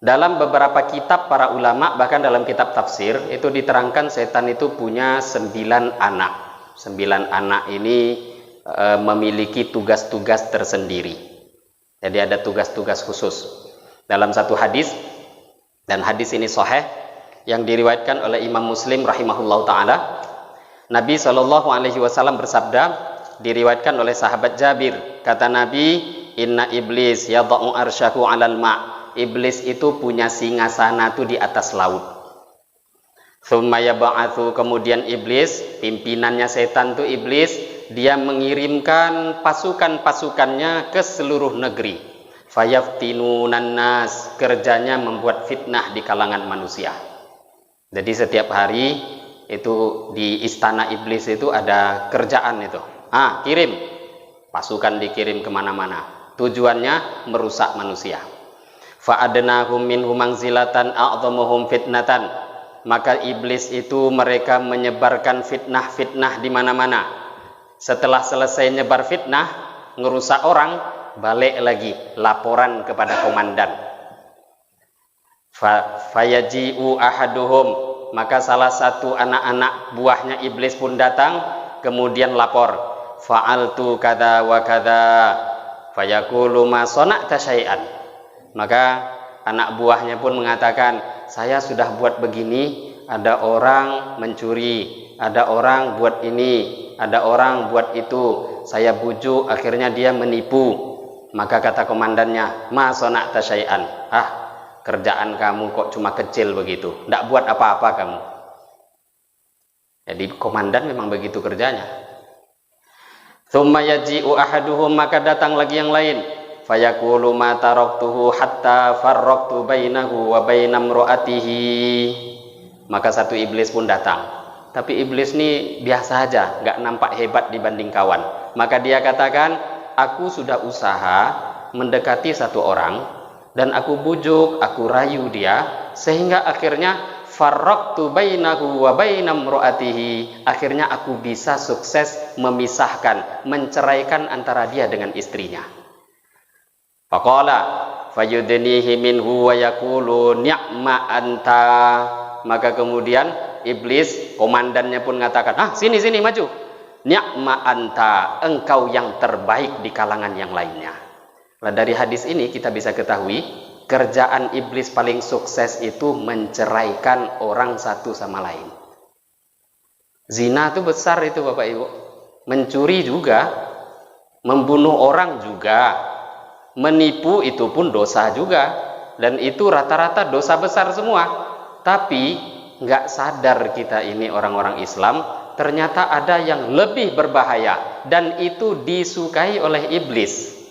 Dalam beberapa kitab para ulama, bahkan dalam kitab tafsir, itu diterangkan setan itu punya 9 anak. 9 anak ini memiliki tugas-tugas tersendiri. Jadi ada tugas-tugas khusus. Dalam satu hadis, dan hadis ini sahih, yang diriwayatkan oleh Imam Muslim rahimahullahu ta'ala, Nabi SAW bersabda, diriwayatkan oleh sahabat Jabir, kata Nabi, inna iblis yada'u arsyahu 'alal ma'. Iblis itu punya singgasana tuh di atas laut. Tsumma yab'atsu, kemudian iblis, pimpinannya setan tuh iblis, dia mengirimkan pasukan-pasukannya ke seluruh negeri. Fayaftinunan nas, kerjanya membuat fitnah di kalangan manusia. Jadi setiap hari itu di istana iblis itu ada kerjaan itu. Kirim, pasukan dikirim kemana-mana. Tujuannya merusak manusia. Fa'adnahum minhum manzilatan a'dhamuhum fitnatan. Maka iblis itu mereka menyebarkan fitnah-fitnah di mana-mana. Setelah selesai nyebar fitnah, ngerusak orang, balik lagi laporan kepada komandan. Fayaji'u ahaduhum, maka salah satu anak-anak buahnya iblis pun datang, kemudian lapor, fa'altu kada wa kada, fayaqulu ma sana'ta syai'an. Maka anak buahnya pun mengatakan, saya sudah buat begini, ada orang mencuri, ada orang buat ini, ada orang buat itu, saya bujuk, akhirnya dia menipu. Maka kata komandannya, ma sana'ta syai'an, kerjaan kamu kok cuma kecil begitu, tidak buat apa-apa kamu. Jadi komandan memang begitu kerjanya. Tsumma yaji'u ahaduhum, maka datang lagi yang lain, fayaqulu ma taraktuhu hatta farraqtu bainahu wa baina imra'atihi. Maka satu iblis pun datang. Tapi iblis ini biasa aja, nggak nampak hebat dibanding kawan. Maka dia katakan, aku sudah usaha mendekati satu orang, dan aku bujuk, aku rayu dia, sehingga akhirnya farraqtu bainahu wa baina imra'atihi. Akhirnya aku bisa sukses memisahkan, menceraikan antara dia dengan istrinya. Faqala fayudnihi minhu wa yaqulu ni'ma anta. Maka kemudian iblis, komandannya pun mengatakan, sini maju. Ni'ma anta, engkau yang terbaik di kalangan yang lainnya. Nah, dari hadis ini kita bisa ketahui, kerjaan iblis paling sukses itu menceraikan orang satu sama lain. Zina itu besar itu Bapak Ibu. Mencuri juga, membunuh orang juga, menipu itu pun dosa juga. Dan itu rata-rata dosa besar semua. Tapi nggak sadar kita ini orang-orang Islam, ternyata ada yang lebih berbahaya, dan itu disukai oleh iblis.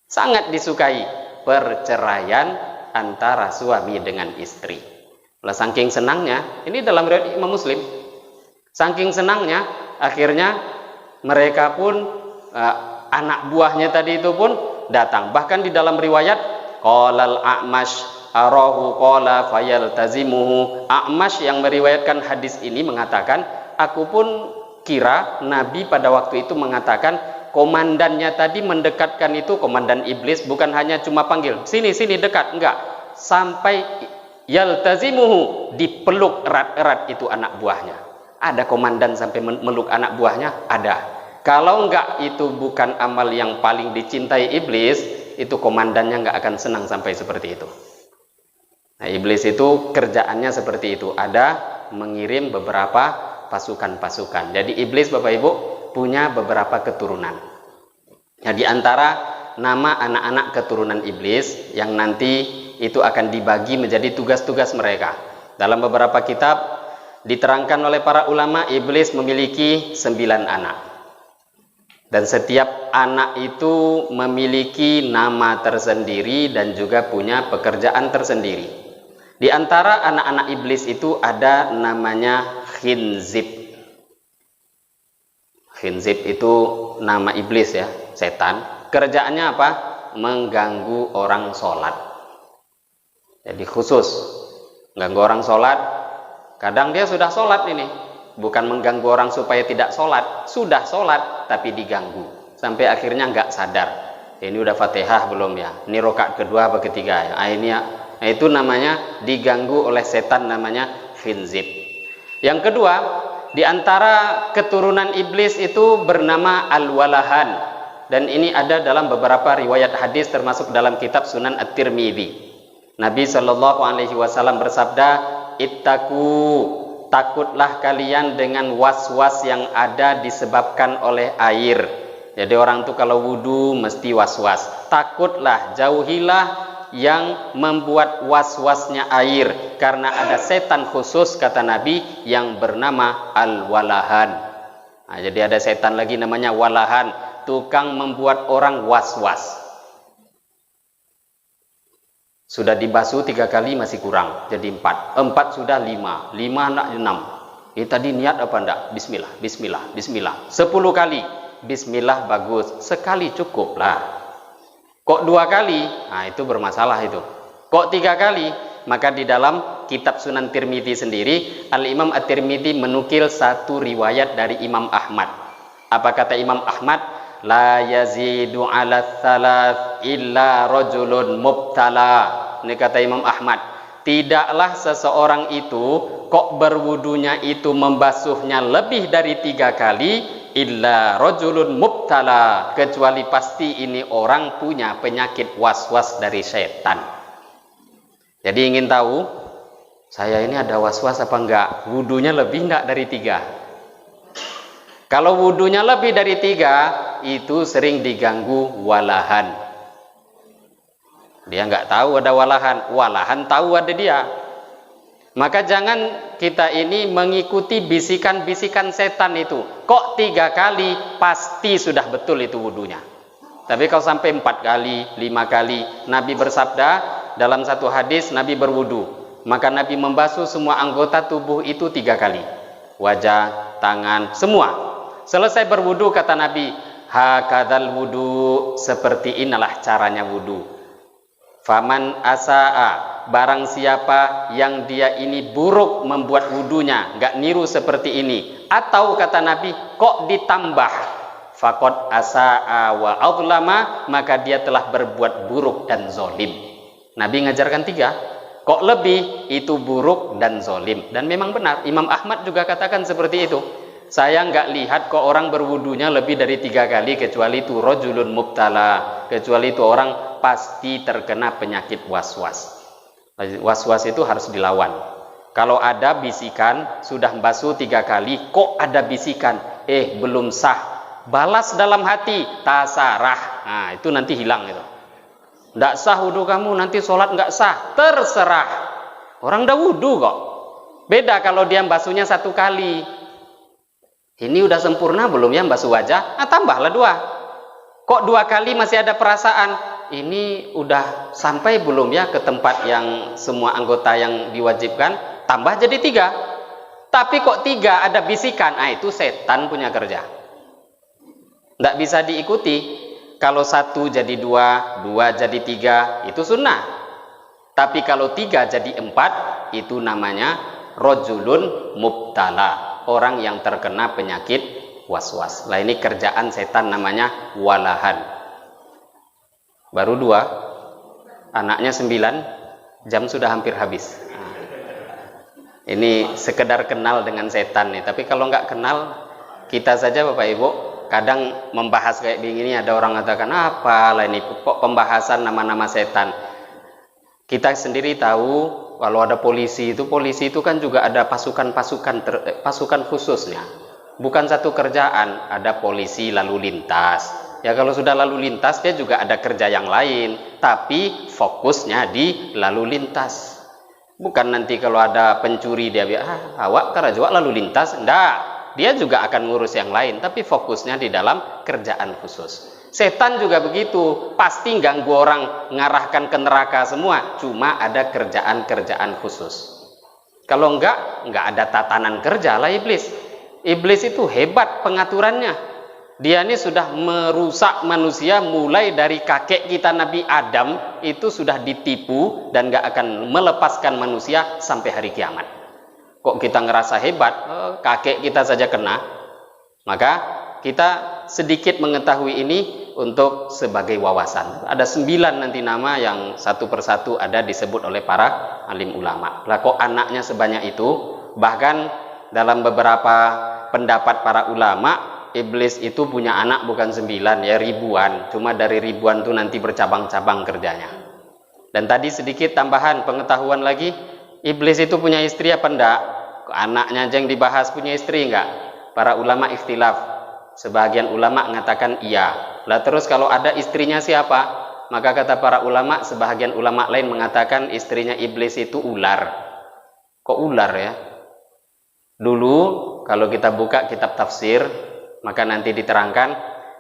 Sangat disukai, perceraian antara suami dengan istri. Lah saking senangnya, ini dalam riwayat Imam Muslim. Saking senangnya, akhirnya mereka pun anak buahnya tadi itu pun datang. Bahkan di dalam riwayat qalal a'mash arahu qala fayaltazimuhu. A'mash yang meriwayatkan hadis ini mengatakan, aku pun kira Nabi pada waktu itu mengatakan komandannya tadi mendekatkan itu, komandan iblis, bukan hanya cuma panggil sini sini dekat, enggak, sampai yaltazimuhu, dipeluk erat-erat itu anak buahnya. Ada komandan sampai meluk anak buahnya? Ada. Kalau enggak itu bukan amal yang paling dicintai iblis, itu komandannya enggak akan senang sampai seperti itu. Nah, iblis itu kerjaannya seperti itu, ada mengirim beberapa pasukan-pasukan. Jadi iblis Bapak Ibu punya beberapa keturunan. Nah, di antara nama anak-anak keturunan iblis yang nanti itu akan dibagi menjadi tugas-tugas mereka. Dalam beberapa kitab diterangkan oleh para ulama, iblis memiliki 9 anak. Dan setiap anak itu memiliki nama tersendiri dan juga punya pekerjaan tersendiri. Di antara anak-anak iblis itu ada namanya Khinzib. Khinzib itu nama iblis ya, setan. Kerjaannya apa? Mengganggu orang sholat. Jadi khusus mengganggu orang sholat. Kadang dia sudah sholat ini, bukan mengganggu orang supaya tidak sholat, sudah sholat tapi diganggu sampai akhirnya nggak sadar. Ini udah Fatihah belum ya? Ini rokaat kedua apa ketiga ya? Nah, itu namanya diganggu oleh setan, namanya Khinzib. Yang kedua, di antara keturunan iblis itu bernama Al-Walahan, dan ini ada dalam beberapa riwayat hadis termasuk dalam kitab Sunan At-Tirmidzi. Nabi Shallallahu Alaihi Wasallam bersabda, ittaku, takutlah kalian dengan was-was yang ada disebabkan oleh air. Jadi orang tuh kalau wudhu mesti was-was. Takutlah, jauhilah yang membuat was-wasnya air, karena ada setan khusus kata Nabi yang bernama Al-Walahan. Nah, jadi ada setan lagi namanya Walahan, tukang membuat orang was-was. Sudah dibasuh 3 kali masih kurang, jadi 4. 4 sudah 5. 5 nak 6. Ini tadi niat apa enggak? Bismillah, bismillah, bismillah. 10 kali. Bismillah bagus. Sekali cukup lah. Kok 2 kali? Nah, itu bermasalah itu. Kok 3 kali? Maka di dalam kitab Sunan Tirmidzi sendiri, Al-Imam At-Tirmidzi menukil satu riwayat dari Imam Ahmad. Apa kata Imam Ahmad? La yazidu ala thalath illa rajulun mubtala. Ini kata Imam Ahmad, tidaklah seseorang itu kok berwudunya itu membasuhnya lebih dari 3 kali, illa rajulun mubtala, kecuali pasti ini orang punya penyakit was-was dari setan. Jadi ingin tahu saya ini ada was-was apa enggak? Wudunya lebih enggak dari 3? Kalau wudunya lebih dari 3, itu sering diganggu walahan. Dia nggak tahu ada walahan, walahan tahu ada dia. Maka jangan kita ini mengikuti bisikan-bisikan setan itu. Kok 3 kali pasti sudah betul itu wudunya. Tapi kalau sampai 4 kali, 5 kali, Nabi bersabda dalam satu hadis, Nabi berwudu, maka Nabi membasuh semua anggota tubuh itu 3 kali. Wajah, tangan, semua. Selesai berwudu kata Nabi, hakadzal wudu, seperti inilah caranya wudu. Faman asaa, barang siapa yang dia ini buruk membuat wudunya, nggak niru seperti ini, atau kata Nabi kok ditambah, faqad asaa wa adlama, maka dia telah berbuat buruk dan zolim. Nabi ngajarkan 3, kok lebih itu buruk dan zolim. Dan memang benar, Imam Ahmad juga katakan seperti itu. Saya nggak lihat kok orang berwudunya lebih dari 3 kali, kecuali itu rajulun mubtala, kecuali itu orang pasti terkena penyakit was-was. Was-was itu harus dilawan. Kalau ada bisikan, sudah basuh 3 kali, kok ada bisikan, belum sah, balas dalam hati, tasarah. Nah, itu nanti hilang itu. Nggak sah wudu kamu, nanti sholat nggak sah, terserah. Orang udah wudu kok. Beda kalau dia basuhnya 1 kali. Ini udah sempurna belum ya basuh wajah? Nah, tambahlah 2. Kok 2 kali masih ada perasaan? ini udah sampai belum ya ke tempat yang semua anggota yang diwajibkan? Tambah jadi 3. Tapi kok 3 ada bisikan? Itu setan punya kerja. Tidak bisa diikuti. Kalau 1 jadi 2, 2 jadi 3, itu sunnah. Tapi kalau 3 jadi 4, itu namanya rojulun mubtala, orang yang terkena penyakit was-was. Lah ini kerjaan setan namanya walahan. Baru 2, anaknya 9, jam sudah hampir habis. Ini sekedar kenal dengan setan nih. Tapi kalau nggak kenal, kita saja Bapak Ibu kadang membahas kayak begini, ada orang mengatakan apa lah ini kok pembahasan nama-nama setan. Kita sendiri tahu kalau ada polisi itu kan juga ada pasukan khususnya. Bukan satu kerjaan, ada polisi lalu lintas. Ya kalau sudah lalu lintas dia juga ada kerja yang lain, tapi fokusnya di lalu lintas. Bukan nanti kalau ada pencuri dia bilang, awak karena lalu lintas, enggak. Dia juga akan ngurus yang lain, tapi fokusnya di dalam kerjaan khusus. Setan juga begitu, pasti ganggu orang, ngarahkan ke neraka semua, cuma ada kerjaan-kerjaan khusus. Kalau enggak ada tatanan kerja lah iblis. Iblis itu hebat pengaturannya. Dia ini sudah merusak manusia mulai dari kakek kita Nabi Adam, itu sudah ditipu dan gak akan melepaskan manusia sampai hari kiamat. Kok kita ngerasa hebat, kakek kita saja kena. Maka kita sedikit mengetahui ini untuk sebagai wawasan. Ada 9 nanti nama yang satu persatu ada disebut oleh para alim ulama. Lah kok anaknya sebanyak itu? Bahkan dalam beberapa pendapat para ulama, iblis itu punya anak bukan 9 ya, ribuan. Cuma dari ribuan itu nanti bercabang-cabang kerjanya. Dan tadi sedikit tambahan pengetahuan lagi, iblis itu punya istri apa enggak? Anaknya aja yang dibahas punya istri enggak? Para ulama ikhtilaf. Sebagian ulama mengatakan iya. Lah terus kalau ada istrinya siapa? Maka kata para ulama, sebagian ulama lain mengatakan istrinya iblis itu ular. Kok ular ya? Dulu kalau kita buka kitab tafsir, maka nanti diterangkan,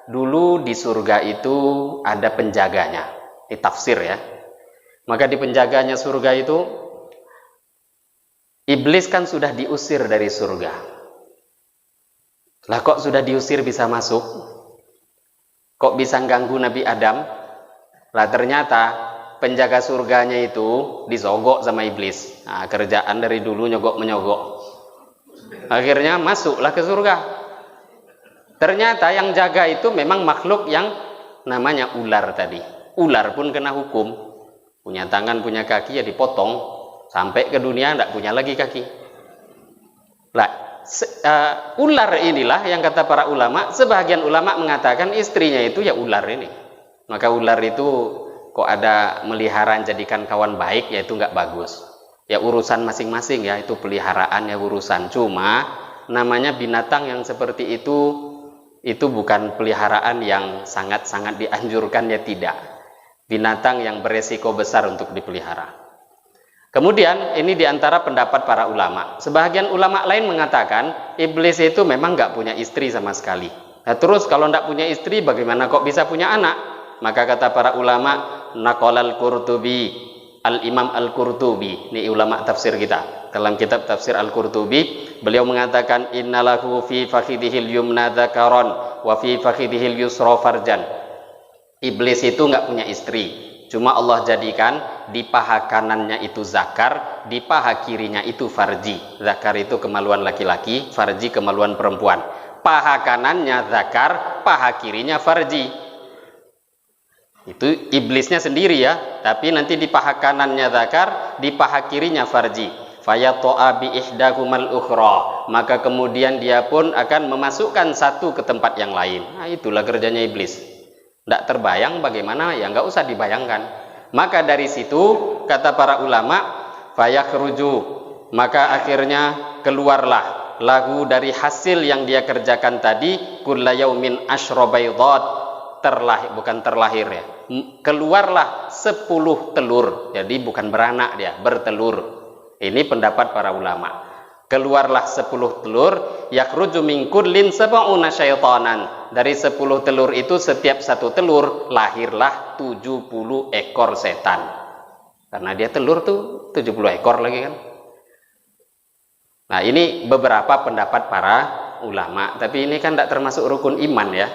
dulu di surga itu ada penjaganya. Di tafsir ya. Maka di penjaganya surga itu, iblis kan sudah diusir dari surga. Lah kok sudah diusir bisa masuk? Kok bisa ganggu Nabi Adam? Lah ternyata penjaga surganya itu disogok sama iblis. Nah, kerjaan dari dulu nyogok-menyogok. Akhirnya masuklah ke surga. Ternyata yang jaga itu memang makhluk yang namanya ular tadi. Ular pun kena hukum. Punya tangan, punya kaki ya dipotong. Sampai ke dunia tidak punya lagi kaki. Lah, ular inilah yang kata para ulama, sebagian ulama mengatakan istrinya itu ya ular ini. Maka ular itu kok ada meliharaan jadikan kawan baik, ya itu nggak bagus. Ya urusan masing-masing ya, itu peliharaan ya urusan. Cuma namanya binatang yang seperti itu bukan peliharaan yang sangat-sangat dianjurkan, ya tidak. Binatang yang beresiko besar untuk dipelihara. Kemudian ini diantara pendapat para ulama. Sebagian ulama lain mengatakan iblis itu memang nggak punya istri sama sekali. Nah terus kalau nggak punya istri bagaimana kok bisa punya anak? Maka kata para ulama, naqalal Qurtubi, Al-Imam Al-Qurtubi, ini ulama tafsir kita. Dalam kitab tafsir Al-Qurtubi, beliau mengatakan innalahu fi fakhidihil yumna dzakaron wa fi fakhidihil yusra farjan. Iblis itu nggak punya istri. Cuma Allah jadikan di paha kanannya itu zakar, di paha kirinya itu farji. Zakar itu kemaluan laki-laki, farji kemaluan perempuan. Paha kanannya zakar, paha kirinya farji. Itu iblisnya sendiri ya, tapi nanti di paha kanannya zakar, di paha kirinya farji. Fayato'a bi ihdakumal ukhra. Maka kemudian dia pun akan memasukkan satu ke tempat yang lain. Nah itulah kerjanya iblis. Tidak terbayang bagaimana, ya nggak usah dibayangkan. Maka dari situ kata para ulama, fayakhruju, maka akhirnya keluarlah lahu dari hasil yang dia kerjakan tadi, kulla yaumin asyra baydat, bukan terlahir ya, keluarlah 10 telur. Jadi bukan beranak dia, bertelur. Ini pendapat para ulama. Keluarlah 10 telur, yakhruju min kullin sab'una syaitanan. Dari 10 telur itu setiap satu telur lahirlah 70 ekor setan. Karena dia telur tuh 70 ekor lagi kan. Nah, ini beberapa pendapat para ulama, tapi ini kan tidak termasuk rukun iman ya.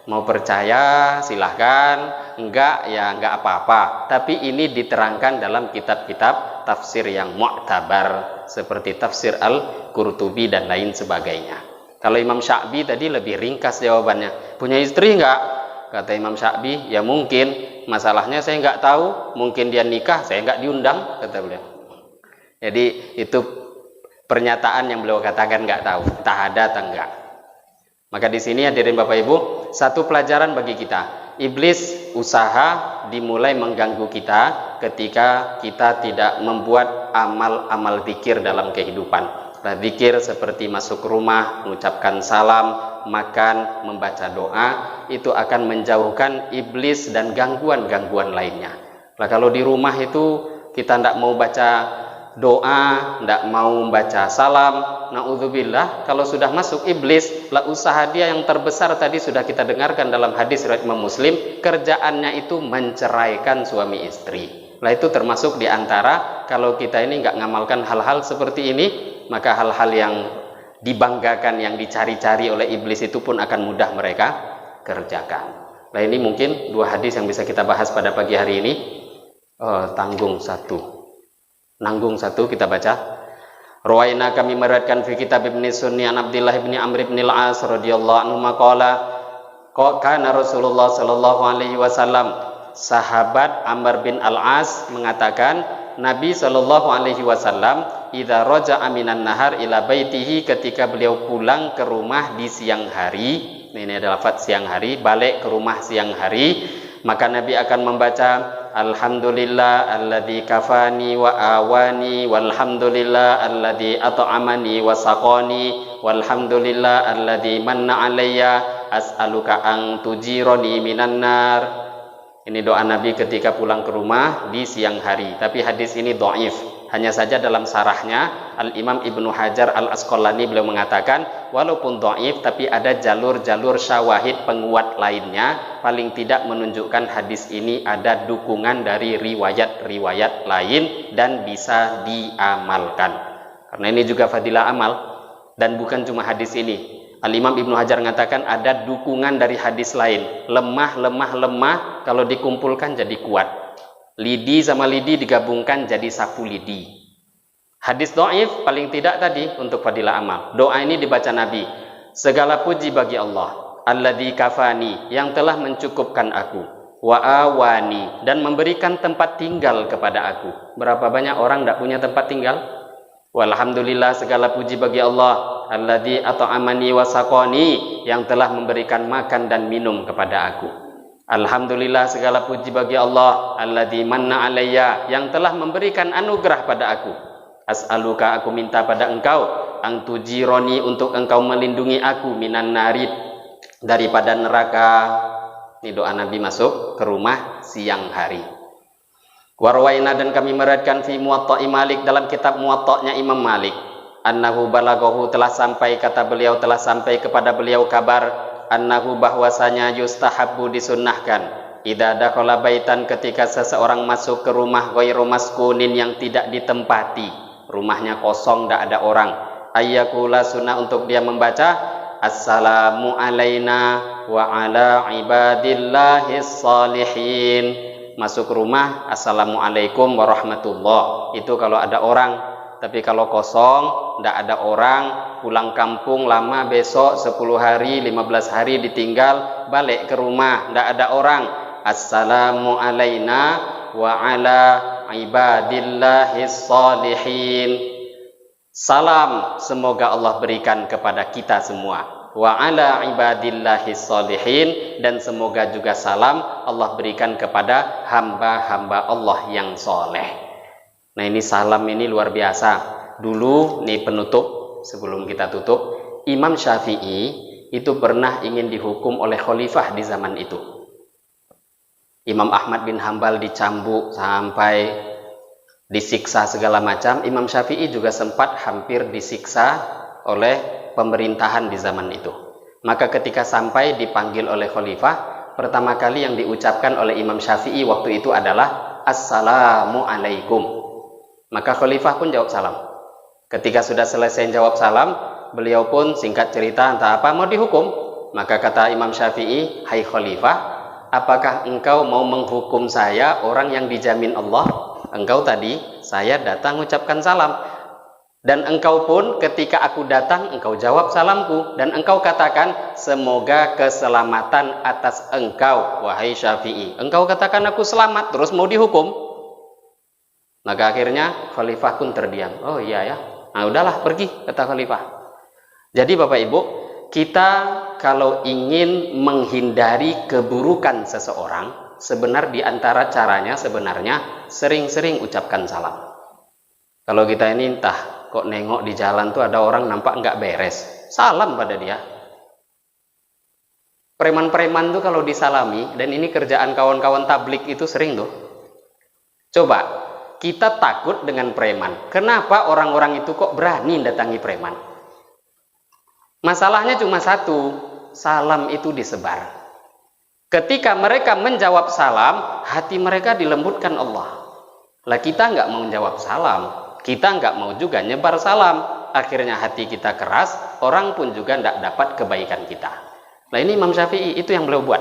Mau percaya silahkan, enggak ya enggak apa-apa. Tapi ini diterangkan dalam kitab-kitab tafsir yang mu'tabar seperti tafsir Al-Qurtubi dan lain sebagainya. Kalau Imam Sya'bi tadi lebih ringkas jawabannya. Punya istri enggak? Kata Imam Sya'bi, ya mungkin. Masalahnya saya enggak tahu, mungkin dia nikah, saya enggak diundang, kata beliau. Jadi itu pernyataan yang beliau katakan enggak tahu, entah ada atau enggak. Maka di sini hadirin Bapak Ibu, satu pelajaran bagi kita. Iblis usaha dimulai mengganggu kita ketika kita tidak membuat amal-amal zikir dalam kehidupan. Nah, zikir seperti masuk rumah, mengucapkan salam, makan, membaca doa, itu akan menjauhkan iblis dan gangguan-gangguan lainnya. Nah, kalau di rumah itu kita tidak mau baca doa, tidak mau membaca salam, na'udzubillah, kalau sudah masuk iblis, lah usaha dia yang terbesar tadi sudah kita dengarkan dalam hadis riwayat Imam Muslim, kerjaannya itu menceraikan suami istri. Nah, itu termasuk diantara kalau kita ini nggak ngamalkan hal-hal seperti ini, maka hal-hal yang dibanggakan, yang dicari-cari oleh iblis itu pun akan mudah mereka kerjakan. Nah, ini mungkin 2 hadis yang bisa kita bahas pada pagi hari ini. Nanggung satu kita baca. Ruwaina kami meriwayatkan fi kitab Ibnu Sunni an Abdullah bin Amr bin Al-As radhiyallahu anhu maqala kana Rasulullah sallallahu alaihi wasallam, sahabat Amr bin Al-As mengatakan Nabi sallallahu alaihi wasallam idza raja'a minan nahar ila baitihi, ketika beliau pulang ke rumah di siang hari, ini adalah lafaz siang hari, balik ke rumah siang hari, maka Nabi akan membaca Alhamdulillah alladzi kafani wa awani, walhamdulillah alladzi at'amani wa saqani, walhamdulillah alladzi manna alayya, as'aluka an tujirani minan nar. Ini doa Nabi ketika pulang ke rumah di siang hari. Tapi hadis ini dhaif. Hanya saja dalam sarahnya Al-Imam Ibnu Hajar Al-Asqalani beliau mengatakan walaupun dhaif tapi ada jalur-jalur syawahid penguat lainnya, paling tidak menunjukkan hadis ini ada dukungan dari riwayat-riwayat lain dan bisa diamalkan. Karena ini juga fadilah amal dan bukan cuma hadis ini. Al-Imam Ibnu Hajar mengatakan ada dukungan dari hadis lain. Lemah, kalau dikumpulkan jadi kuat. Lidi sama lidi digabungkan jadi sapu lidi. Hadis dhaif paling tidak tadi untuk fadilah amal. Doa ini dibaca Nabi. Segala puji bagi Allah, alladzi kafani, yang telah mencukupkan aku, wa awani, dan memberikan tempat tinggal kepada aku. Berapa banyak orang tidak punya tempat tinggal? Walhamdulillah, segala puji bagi Allah, alladzi at'amani wa saqani, yang telah memberikan makan dan minum kepada aku. Alhamdulillah, segala puji bagi Allah, alladzi manna alayya, yang telah memberikan anugerah pada aku. As'aluka, aku minta pada engkau, ang tujironi, untuk engkau melindungi aku, minan narid, daripada neraka. Ini doa Nabi masuk ke rumah siang hari. Warwaina, dan kami meriwayatkan fi Muwatta'i Malik, dalam kitab Muwatta'nya Imam Malik, annahu balaghahu, telah sampai, kata beliau, telah sampai kepada beliau kabar, annahu, bahwasanya yustahabbu, disunnahkan, idza dakhala baitan, ketika seseorang masuk ke rumah ghairu maskunin, yang tidak ditempati, rumahnya kosong, tidak ada orang, ayyakula, sunnah untuk dia membaca assalamu alaina wa ala ibadillahis salihin. Masuk rumah assalamualaikum warahmatullah, itu kalau ada orang. Tapi kalau kosong, tidak ada orang, pulang kampung lama, besok 10 hari, 15 hari ditinggal, balik ke rumah, tidak ada orang, assalamu alaina wa ala ibadillahis salihin. Salam semoga Allah berikan kepada kita semua. Wa ala ibadillahis salihin, dan semoga juga salam Allah berikan kepada hamba-hamba Allah yang soleh. Nah, ini salam ini luar biasa. Dulu nih penutup, sebelum kita tutup, Imam Syafi'i itu pernah ingin dihukum oleh khalifah di zaman itu. Imam Ahmad bin Hambal dicambuk sampai disiksa segala macam. Imam Syafi'i juga sempat hampir disiksa oleh pemerintahan di zaman itu. Maka ketika sampai dipanggil oleh khalifah, pertama kali yang diucapkan oleh Imam Syafi'i waktu itu adalah Assalamualaikum. Maka khalifah pun jawab salam. Ketika sudah selesai jawab salam, beliau pun singkat cerita entah apa mau dihukum. Maka kata Imam Syafi'i, hai khalifah, apakah engkau mau menghukum saya, orang yang dijamin Allah? Engkau tadi, saya datang ucapkan salam. Dan engkau pun ketika aku datang, engkau jawab salamku. Dan engkau katakan, semoga keselamatan atas engkau, wahai Syafi'i. Engkau katakan aku selamat, terus mau dihukum. Maka akhirnya khalifah pun terdiam. Oh iya ya, nah udahlah pergi, kata khalifah. Jadi Bapak Ibu, kita kalau ingin menghindari keburukan seseorang, sebenarnya di antara caranya sebenarnya sering-sering ucapkan salam. Kalau kita ini entah kok nengok di jalan tuh ada orang nampak nggak beres, salam pada dia. Preman-preman tuh kalau disalami, dan ini kerjaan kawan-kawan tablik itu sering tuh. Coba, kita takut dengan preman. Kenapa orang-orang itu kok berani datangi preman? Masalahnya cuma satu, salam itu disebar. Ketika mereka menjawab salam, hati mereka dilembutkan Allah. Lah kita nggak mau jawab salam, kita nggak mau juga nyebar salam. Akhirnya hati kita keras, orang pun juga nggak dapat kebaikan kita. Nah ini Imam Syafi'i itu yang beliau buat.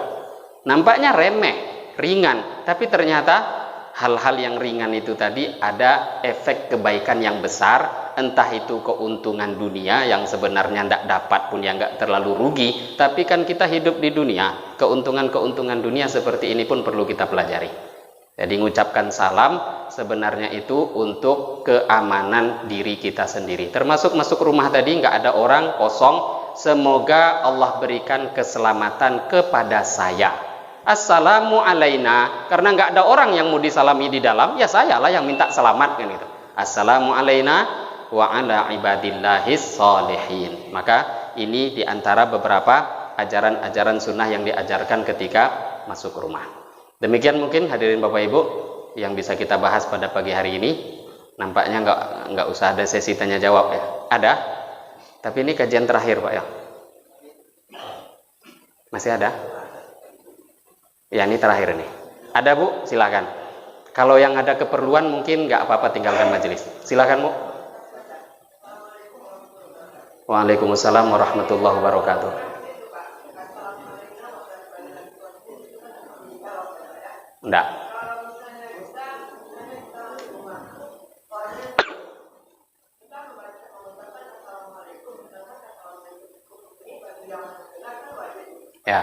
Nampaknya remeh, ringan, tapi ternyata hal-hal yang ringan itu tadi ada efek kebaikan yang besar. Entah itu keuntungan dunia yang sebenarnya tidak dapat pun yang nggak terlalu rugi, tapi kan kita hidup di dunia, keuntungan-keuntungan dunia seperti ini pun perlu kita pelajari. Jadi mengucapkan salam sebenarnya itu untuk keamanan diri kita sendiri, termasuk masuk rumah tadi nggak ada orang, kosong, semoga Allah berikan keselamatan kepada saya. Assalamu alaina, karena nggak ada orang yang mau disalami di dalam, ya saya lah yang minta selamat kan itu. Assalamu alaina wa ala ibadillahis sholihin. Maka ini diantara beberapa ajaran-ajaran sunnah yang diajarkan ketika masuk rumah. Demikian mungkin hadirin Bapak Ibu yang bisa kita bahas pada pagi hari ini. Nampaknya nggak usah ada sesi tanya jawab ya. Ada? Tapi ini kajian terakhir Pak ya. Masih ada? Ya ini terakhir nih. Ada Bu? Silakan. Kalau yang ada keperluan mungkin nggak apa-apa tinggalkan majelis. Silakan Bu. Waalaikumsalam warahmatullahi wabarakatuh. Enggak. Ya.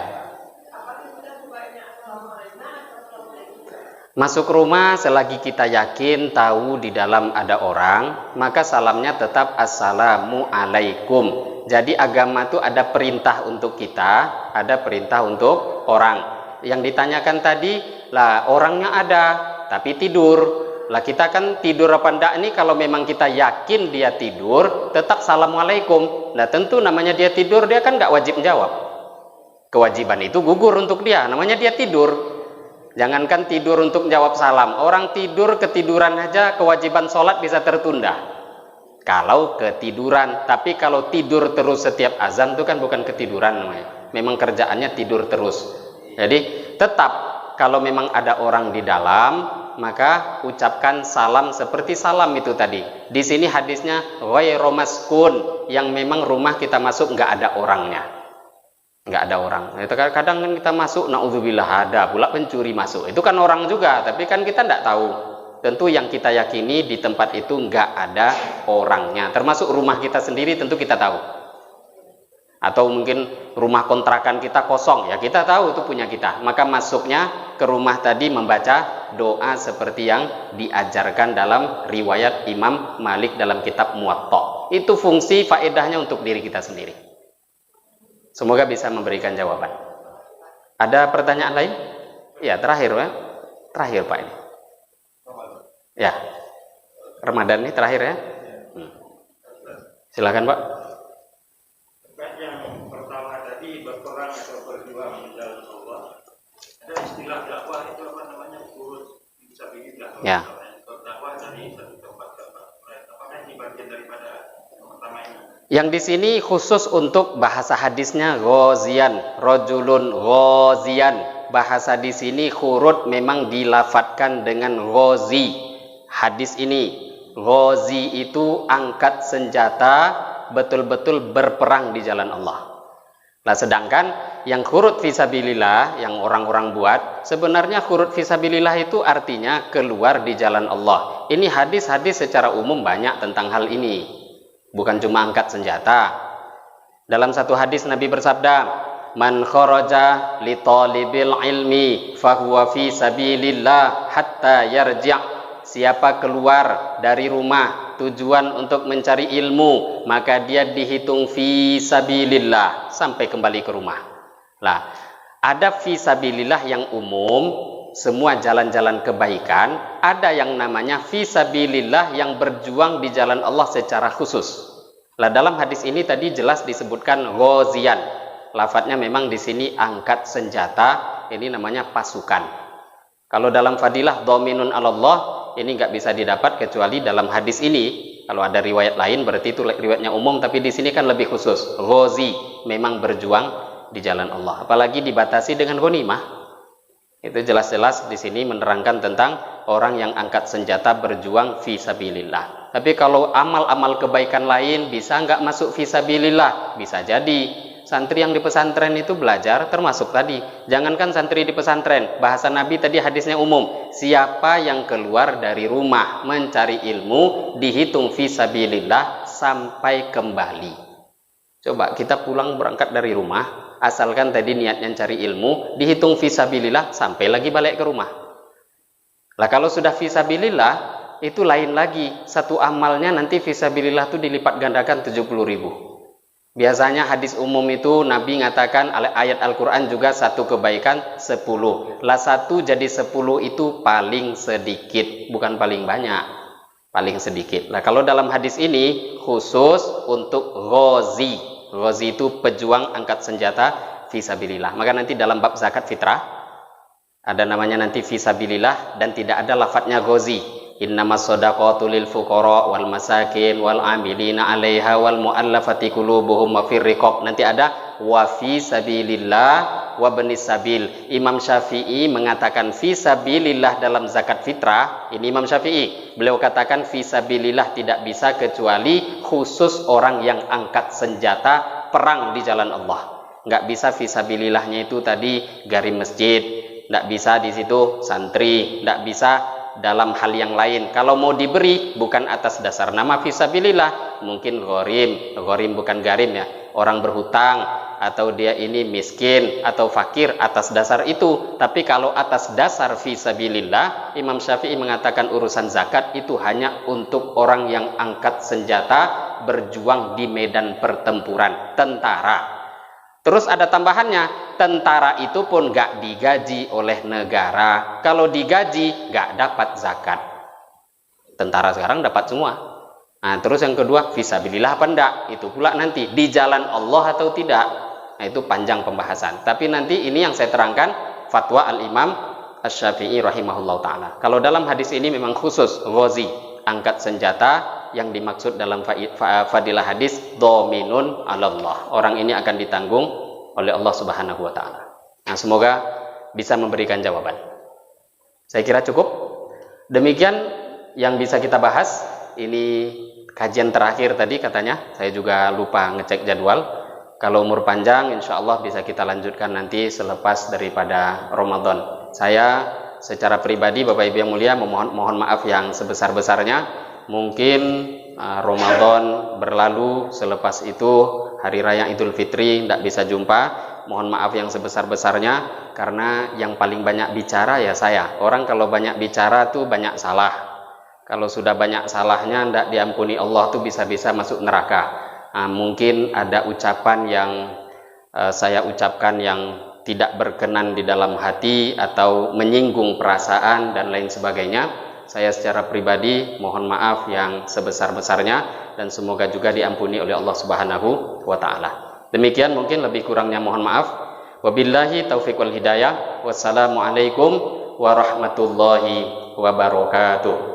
Masuk rumah selagi kita yakin tahu di dalam ada orang, maka salamnya tetap assalamu alaikum. Jadi agama itu ada perintah untuk kita, ada perintah untuk orang. Yang ditanyakan tadi, lah orangnya ada, tapi tidur. Lah kita kan tidur apa enggak ini kalau memang kita yakin dia tidur, tetap assalamualaikum. Nah tentu namanya dia tidur, dia kan nggak wajib menjawab. Kewajiban itu gugur untuk dia, namanya dia tidur. Jangankan tidur untuk jawab salam, orang tidur ketiduran aja kewajiban sholat bisa tertunda kalau ketiduran. Tapi kalau tidur terus setiap azan itu kan bukan ketiduran namanya, memang kerjaannya tidur terus. Jadi tetap kalau memang ada orang di dalam, maka ucapkan salam seperti salam itu tadi. Di sini hadisnya ghairu maskun, yang memang rumah kita masuk nggak ada orangnya. Nggak ada orang. Kadang kan kita masuk, naudzubillah, ada pula pencuri masuk. Itu kan orang juga, tapi kan kita nggak tahu. Tentu yang kita yakini di tempat itu nggak ada orangnya. Termasuk rumah kita sendiri tentu kita tahu. Atau mungkin rumah kontrakan kita kosong, ya kita tahu itu punya kita. Maka masuknya ke rumah tadi membaca doa seperti yang diajarkan dalam riwayat Imam Malik dalam kitab Muwatta. Itu fungsi faedahnya untuk diri kita sendiri. Semoga bisa memberikan jawaban. Ada pertanyaan lain? Ya, terakhir Pak. Terakhir Pak ini. Ya. Ramadan ini terakhir ya. Silakan Pak.
Yang pertama tadi berperang atau berjuang di dalam Allah. Ada istilah dakwah itu apa namanya? Urus bisa bikin dakwah.
Ya.
Dakwah tadi
Yang di sini khusus untuk bahasa hadisnya ghaziyan, rajulun ghaziyan. Bahasa di sini khurut memang dilafatkan dengan ghazi. Hadis ini ghazi itu angkat senjata, betul-betul berperang di jalan Allah. Nah, sedangkan yang khurut fisabilillah yang orang-orang buat, sebenarnya khurut fisabilillah itu artinya keluar di jalan Allah. Ini hadis-hadis secara umum banyak tentang hal ini. Bukan cuma angkat senjata. Dalam satu hadis Nabi bersabda, "Man kharaja li talibil ilmi fahuwa fi sabilillah hatta yarji'." Siapa keluar dari rumah tujuan untuk mencari ilmu, maka dia dihitung fi sabilillah sampai kembali ke rumah. Lah, ada fi sabilillah yang umum, semua jalan-jalan kebaikan, ada yang namanya fi sabilillah yang berjuang di jalan Allah secara khusus. Lah, dalam hadis ini tadi jelas disebutkan ghaziyan. Lafadznya memang di sini angkat senjata, ini namanya pasukan. Kalau dalam fadilah dhaminun 'alallah, ini nggak bisa didapat kecuali dalam hadis ini. Kalau ada riwayat lain berarti itu riwayatnya umum, tapi di sini kan lebih khusus. Ghazi memang berjuang di jalan Allah. Apalagi dibatasi dengan ghanimah. Itu jelas-jelas di sini menerangkan tentang orang yang angkat senjata berjuang fi sabilillah. Tapi kalau amal-amal kebaikan lain bisa nggak masuk fi sabilillah? Bisa jadi. Santri yang di pesantren itu belajar termasuk tadi. Jangankan santri di pesantren, bahasa Nabi tadi hadisnya umum. Siapa yang keluar dari rumah mencari ilmu dihitung fi sabilillah sampai kembali. Coba kita pulang berangkat dari rumah, asalkan tadi niatnya cari ilmu, dihitung fi sabilillah sampai lagi balik ke rumah. Lah kalau sudah fi sabilillah itu lain lagi. Satu amalnya nanti fi sabilillah itu dilipat gandakan 70.000. Biasanya hadis umum itu Nabi ngatakan ayat Al-Quran juga satu kebaikan 10. Lah 1 jadi 10 itu paling sedikit, bukan paling banyak, paling sedikit. Nah kalau dalam hadis ini khusus untuk ghazi. Ghazi itu pejuang angkat senjata fisabilillah. Maka nanti dalam bab zakat fitrah ada namanya nanti fisabilillah dan tidak ada lafadznya ghazi. Innamas shadaqatu lil fuqara wal masakin wal amilina 'alaiha wal muallafati qulubuhum wa fir riqab. Nanti ada wa fi sabilillah wa banis sabil. Imam Syafi'i mengatakan fi sabilillah dalam zakat fitrah. Ini Imam Syafi'i. Beliau katakan fi sabilillah tidak bisa kecuali khusus orang yang angkat senjata perang di jalan Allah. Enggak bisa fi sabilillahnya itu tadi garim masjid, enggak bisa di situ santri, enggak bisa dalam hal yang lain. Kalau mau diberi bukan atas dasar nama fisabilillah, mungkin gharim bukan garim ya, orang berhutang atau dia ini miskin atau fakir, atas dasar itu. Tapi kalau atas dasar fisabilillah, Imam Syafi'i mengatakan urusan zakat itu hanya untuk orang yang angkat senjata berjuang di medan pertempuran, tentara. Terus ada tambahannya, tentara itu pun gak digaji oleh negara. Kalau digaji gak dapat zakat. Tentara sekarang dapat semua. Nah terus yang kedua, fisabilillah apa enggak? Itu pula nanti di jalan Allah atau tidak. Nah itu panjang pembahasan. Tapi nanti ini yang saya terangkan fatwa Al-Imam Asy-Syafi'i rahimahullah ta'ala. Kalau dalam hadis ini memang khusus ghazi, angkat senjata. Yang dimaksud dalam fadilah hadis dhaminun 'alallah. Orang ini akan ditanggung oleh Allah Subhanahu wa taala. Nah, semoga bisa memberikan jawaban. Saya kira cukup. Demikian yang bisa kita bahas. Ini kajian terakhir tadi katanya. Saya juga lupa ngecek jadwal. Kalau umur panjang insya Allah bisa kita lanjutkan nanti selepas daripada Ramadan. Saya secara pribadi Bapak Ibu yang mulia mohon maaf yang sebesar-besarnya. Mungkin Ramadan berlalu, selepas itu Hari Raya Idul Fitri tidak bisa jumpa. Mohon maaf yang sebesar-besarnya, karena yang paling banyak bicara ya saya. Orang kalau banyak bicara tuh banyak salah. Kalau sudah banyak salahnya tidak diampuni Allah tuh bisa-bisa masuk neraka. Mungkin ada ucapan yang saya ucapkan yang tidak berkenan di dalam hati atau menyinggung perasaan dan lain sebagainya. Saya secara pribadi mohon maaf yang sebesar-besarnya dan semoga juga diampuni oleh Allah Subhanahu wa taala. Demikian mungkin lebih kurangnya mohon maaf. Wabillahi taufiq wal hidayah. Wassalamualaikum warahmatullahi wabarakatuh.